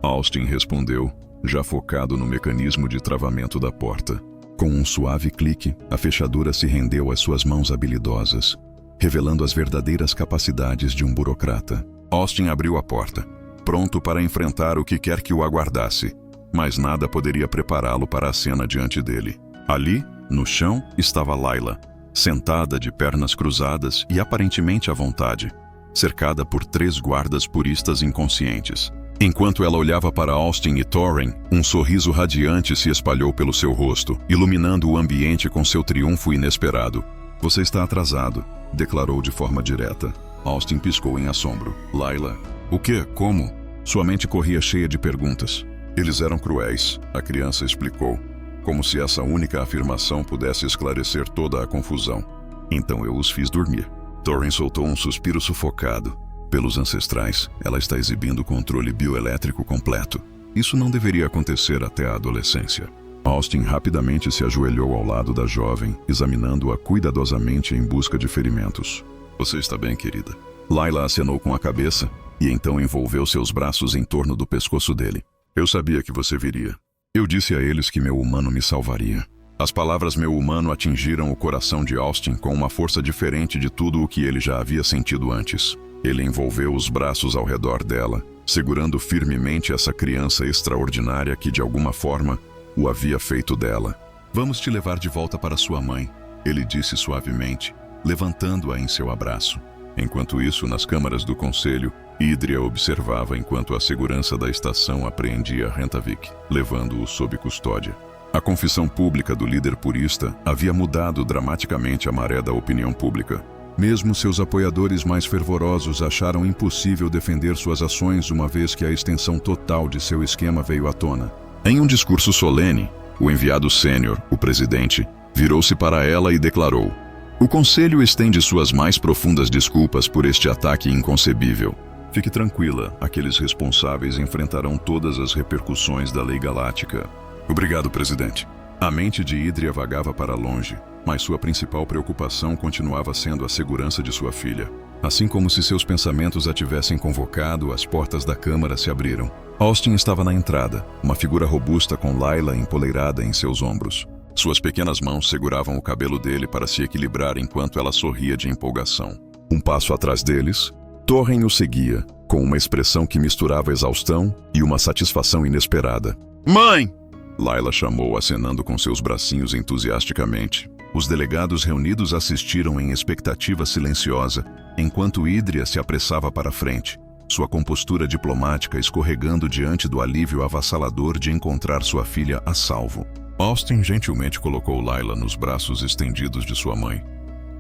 Austin respondeu, já focado no mecanismo de travamento da porta. Com um suave clique, a fechadura se rendeu às suas mãos habilidosas, revelando as verdadeiras capacidades de um burocrata. Austin abriu a porta, pronto para enfrentar o que quer que o aguardasse, mas nada poderia prepará-lo para a cena diante dele. Ali, no chão, estava Layla, sentada de pernas cruzadas e aparentemente à vontade, cercada por 3 guardas puristas inconscientes. Enquanto ela olhava para Austin e Torren, um sorriso radiante se espalhou pelo seu rosto, iluminando o ambiente com seu triunfo inesperado. Você está atrasado, declarou de forma direta. Austin piscou em assombro. Layla, o quê? Como? Sua mente corria cheia de perguntas. Eles eram cruéis, a criança explicou, como se essa única afirmação pudesse esclarecer toda a confusão. Então eu os fiz dormir. Torren soltou um suspiro sufocado. Pelos ancestrais, ela está exibindo controle bioelétrico completo. Isso não deveria acontecer até a adolescência. Austin rapidamente se ajoelhou ao lado da jovem, examinando-a cuidadosamente em busca de ferimentos. Você está bem, querida? Layla acenou com a cabeça e então envolveu seus braços em torno do pescoço dele. Eu sabia que você viria. Eu disse a eles que meu humano me salvaria. As palavras meu humano atingiram o coração de Austin com uma força diferente de tudo o que ele já havia sentido antes. Ele envolveu os braços ao redor dela, segurando firmemente essa criança extraordinária que, de alguma forma, o havia feito dela. Vamos te levar de volta para sua mãe, ele disse suavemente, levantando-a em seu abraço. Enquanto isso, nas câmaras do conselho, Idria observava enquanto a segurança da estação apreendia Rentavik, levando-o sob custódia. A confissão pública do líder purista havia mudado dramaticamente a maré da opinião pública. Mesmo seus apoiadores mais fervorosos acharam impossível defender suas ações uma vez que a extensão total de seu esquema veio à tona. Em um discurso solene, o enviado sênior, o presidente, virou-se para ela e declarou: "O Conselho estende suas mais profundas desculpas por este ataque inconcebível. Fique tranquila, aqueles responsáveis enfrentarão todas as repercussões da Lei Galáctica." "Obrigado, presidente." A mente de Idria vagava para longe, mas sua principal preocupação continuava sendo a segurança de sua filha. Assim como se seus pensamentos a tivessem convocado, as portas da câmara se abriram. Austin estava na entrada, uma figura robusta com Layla empoleirada em seus ombros. Suas pequenas mãos seguravam o cabelo dele para se equilibrar enquanto ela sorria de empolgação. Um passo atrás deles, Torren o seguia, com uma expressão que misturava exaustão e uma satisfação inesperada. "Mãe!" Layla chamou, acenando com seus bracinhos entusiasticamente. Os delegados reunidos assistiram em expectativa silenciosa, enquanto Idria se apressava para a frente, sua compostura diplomática escorregando diante do alívio avassalador de encontrar sua filha a salvo. Austin gentilmente colocou Layla nos braços estendidos de sua mãe,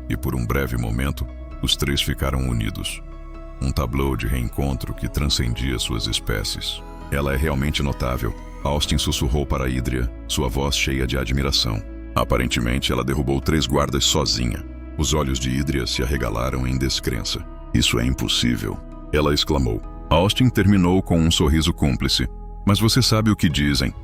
e por um breve momento, os três ficaram unidos. Um tableau de reencontro que transcendia suas espécies. "Ela é realmente notável", Austin sussurrou para Idria, sua voz cheia de admiração. Aparentemente, ela derrubou 3 guardas sozinha. Os olhos de Idria se arregalaram em descrença. "Isso é impossível", ela exclamou. Austin terminou com um sorriso cúmplice. "Mas você sabe o que dizem.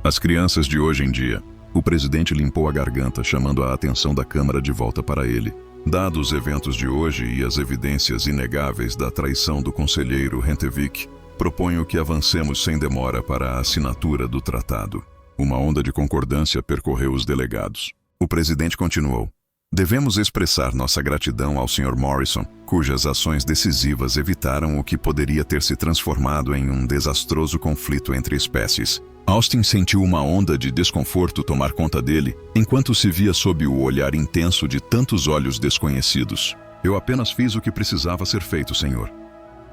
As crianças de hoje em dia." O presidente limpou a garganta, chamando a atenção da Câmara de volta para ele. "Dados os eventos de hoje e as evidências inegáveis da traição do conselheiro Hentevik, proponho que avancemos sem demora para a assinatura do tratado." Uma onda de concordância percorreu os delegados. O presidente continuou: "Devemos expressar nossa gratidão ao Sr. Morrison, cujas ações decisivas evitaram o que poderia ter se transformado em um desastroso conflito entre espécies." Austin sentiu uma onda de desconforto tomar conta dele, enquanto se via sob o olhar intenso de tantos olhos desconhecidos. "Eu apenas fiz o que precisava ser feito, senhor."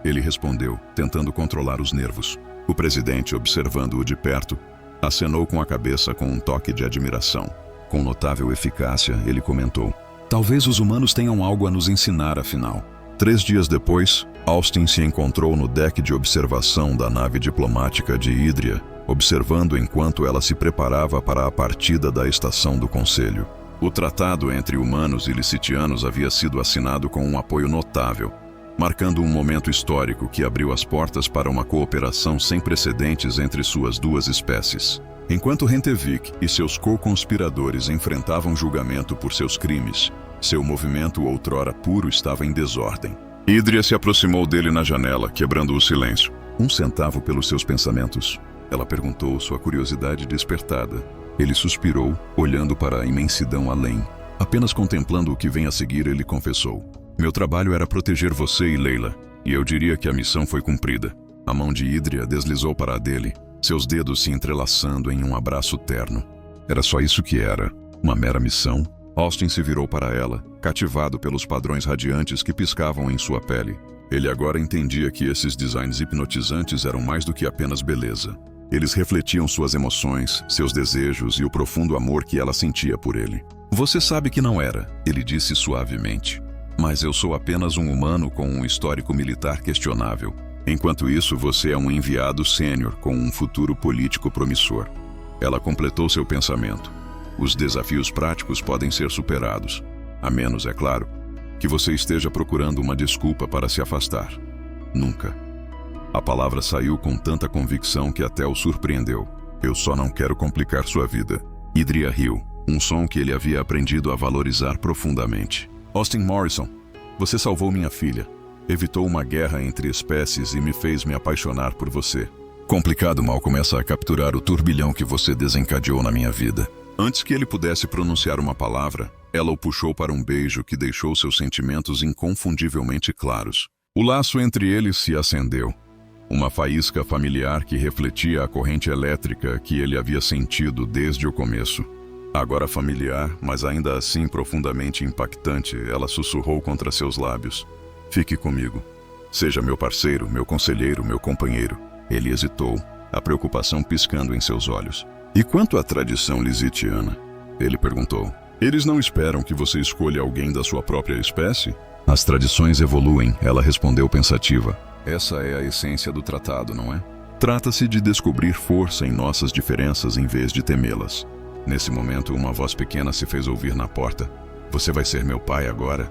Ele respondeu, tentando controlar os nervos. O presidente, observando-o de perto, acenou com a cabeça com um toque de admiração. Com notável eficácia, ele comentou: "Talvez os humanos tenham algo a nos ensinar, afinal." 3 dias depois, Austin se encontrou no deck de observação da nave diplomática de Idria, observando enquanto ela se preparava para a partida da estação do Conselho. O tratado entre humanos e licitianos havia sido assinado com um apoio notável, marcando um momento histórico que abriu as portas para uma cooperação sem precedentes entre suas duas espécies. Enquanto Hentevik e seus co-conspiradores enfrentavam julgamento por seus crimes, seu movimento outrora puro estava em desordem. Idria se aproximou dele na janela, quebrando o silêncio. "Um centavo pelos seus pensamentos?" ela perguntou, sua curiosidade despertada. Ele suspirou, olhando para a imensidão além. Apenas contemplando o que vem a seguir, ele confessou: "Meu trabalho era proteger você e Layla, e eu diria que a missão foi cumprida." A mão de Idria deslizou para a dele, seus dedos se entrelaçando em um abraço terno. Era só isso que era, uma mera missão? Austin se virou para ela, cativado pelos padrões radiantes que piscavam em sua pele. Ele agora entendia que esses designs hipnotizantes eram mais do que apenas beleza. Eles refletiam suas emoções, seus desejos e o profundo amor que ela sentia por ele. "Você sabe que não era", ele disse suavemente. "Mas eu sou apenas um humano com um histórico militar questionável. Enquanto isso, você é um enviado sênior com um futuro político promissor." Ela completou seu pensamento. "Os desafios práticos podem ser superados, a menos, é claro, que você esteja procurando uma desculpa para se afastar." "Nunca." A palavra saiu com tanta convicção que até o surpreendeu. "Eu só não quero complicar sua vida." Idria riu, um som que ele havia aprendido a valorizar profundamente. "Austin Morrison, você salvou minha filha, evitou uma guerra entre espécies e me fez me apaixonar por você. Complicado mal começa a capturar o turbilhão que você desencadeou na minha vida." Antes que ele pudesse pronunciar uma palavra, ela o puxou para um beijo que deixou seus sentimentos inconfundivelmente claros. O laço entre eles se acendeu. Uma faísca familiar que refletia a corrente elétrica que ele havia sentido desde o começo. Agora familiar, mas ainda assim profundamente impactante, ela sussurrou contra seus lábios: "Fique comigo. Seja meu parceiro, meu conselheiro, meu companheiro." Ele hesitou, a preocupação piscando em seus olhos. E quanto à tradição lisitiana? Ele perguntou. Eles não esperam que você escolha alguém da sua própria espécie? As tradições evoluem, ela respondeu pensativa. Essa é a essência do tratado, não é? Trata-se de descobrir força em nossas diferenças em vez de temê-las. Nesse momento, uma voz pequena se fez ouvir na porta. Você vai ser meu pai agora?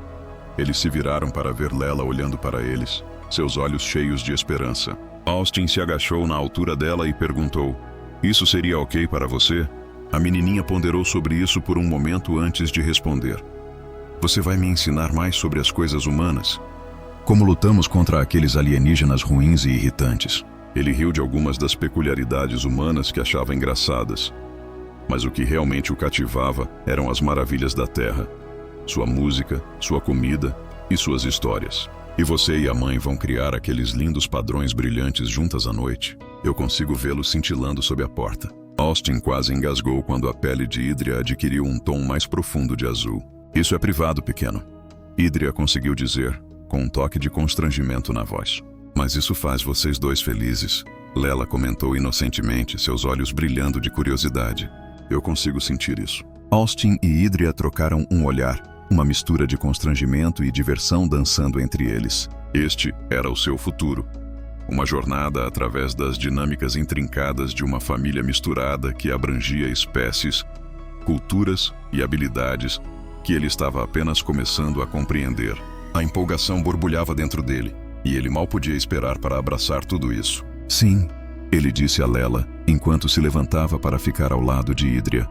Eles se viraram para ver Lela olhando para eles, seus olhos cheios de esperança. Austin se agachou na altura dela e perguntou: Isso seria ok para você? A menininha ponderou sobre isso por um momento antes de responder. Você vai me ensinar mais sobre as coisas humanas? Como lutamos contra aqueles alienígenas ruins e irritantes? Ele riu de algumas das peculiaridades humanas que achava engraçadas. Mas o que realmente o cativava eram as maravilhas da Terra. Sua música, sua comida e suas histórias. E você e a mãe vão criar aqueles lindos padrões brilhantes juntas à noite. Eu consigo vê-los cintilando sob a porta. Austin quase engasgou quando a pele de Idria adquiriu um tom mais profundo de azul. Isso é privado, pequeno. Idria conseguiu dizer, com um toque de constrangimento na voz. Mas isso faz vocês dois felizes. Lela comentou inocentemente, seus olhos brilhando de curiosidade. Eu consigo sentir isso. Austin e Idria trocaram um olhar, uma mistura de constrangimento e diversão dançando entre eles. Este era o seu futuro. Uma jornada através das dinâmicas intrincadas de uma família misturada que abrangia espécies, culturas e habilidades que ele estava apenas começando a compreender. A empolgação borbulhava dentro dele, e ele mal podia esperar para abraçar tudo isso. Sim, ele disse a Lela, enquanto se levantava para ficar ao lado de Idria.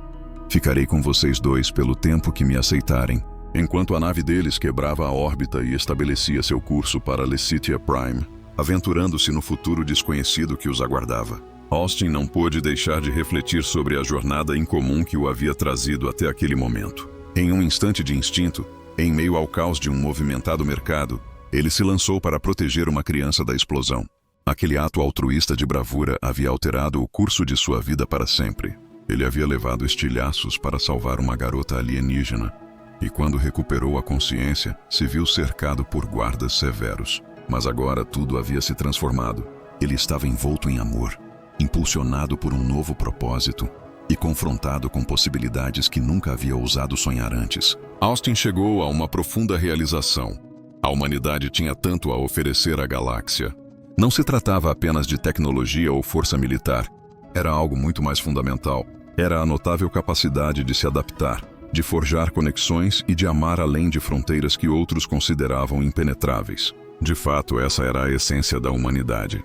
Ficarei com vocês dois pelo tempo que me aceitarem. Enquanto a nave deles quebrava a órbita e estabelecia seu curso para Lecitia Prime, aventurando-se no futuro desconhecido que os aguardava. Austin não pôde deixar de refletir sobre a jornada incomum que o havia trazido até aquele momento. Em um instante de instinto, em meio ao caos de um movimentado mercado, ele se lançou para proteger uma criança da explosão. Aquele ato altruísta de bravura havia alterado o curso de sua vida para sempre. Ele havia levado estilhaços para salvar uma garota alienígena, e quando recuperou a consciência, se viu cercado por guardas severos. Mas agora tudo havia se transformado. Ele estava envolto em amor, impulsionado por um novo propósito e confrontado com possibilidades que nunca havia ousado sonhar antes. Austin chegou a uma profunda realização. A humanidade tinha tanto a oferecer à galáxia. Não se tratava apenas de tecnologia ou força militar. Era algo muito mais fundamental. Era a notável capacidade de se adaptar, de forjar conexões e de amar além de fronteiras que outros consideravam impenetráveis. De fato, essa era a essência da humanidade.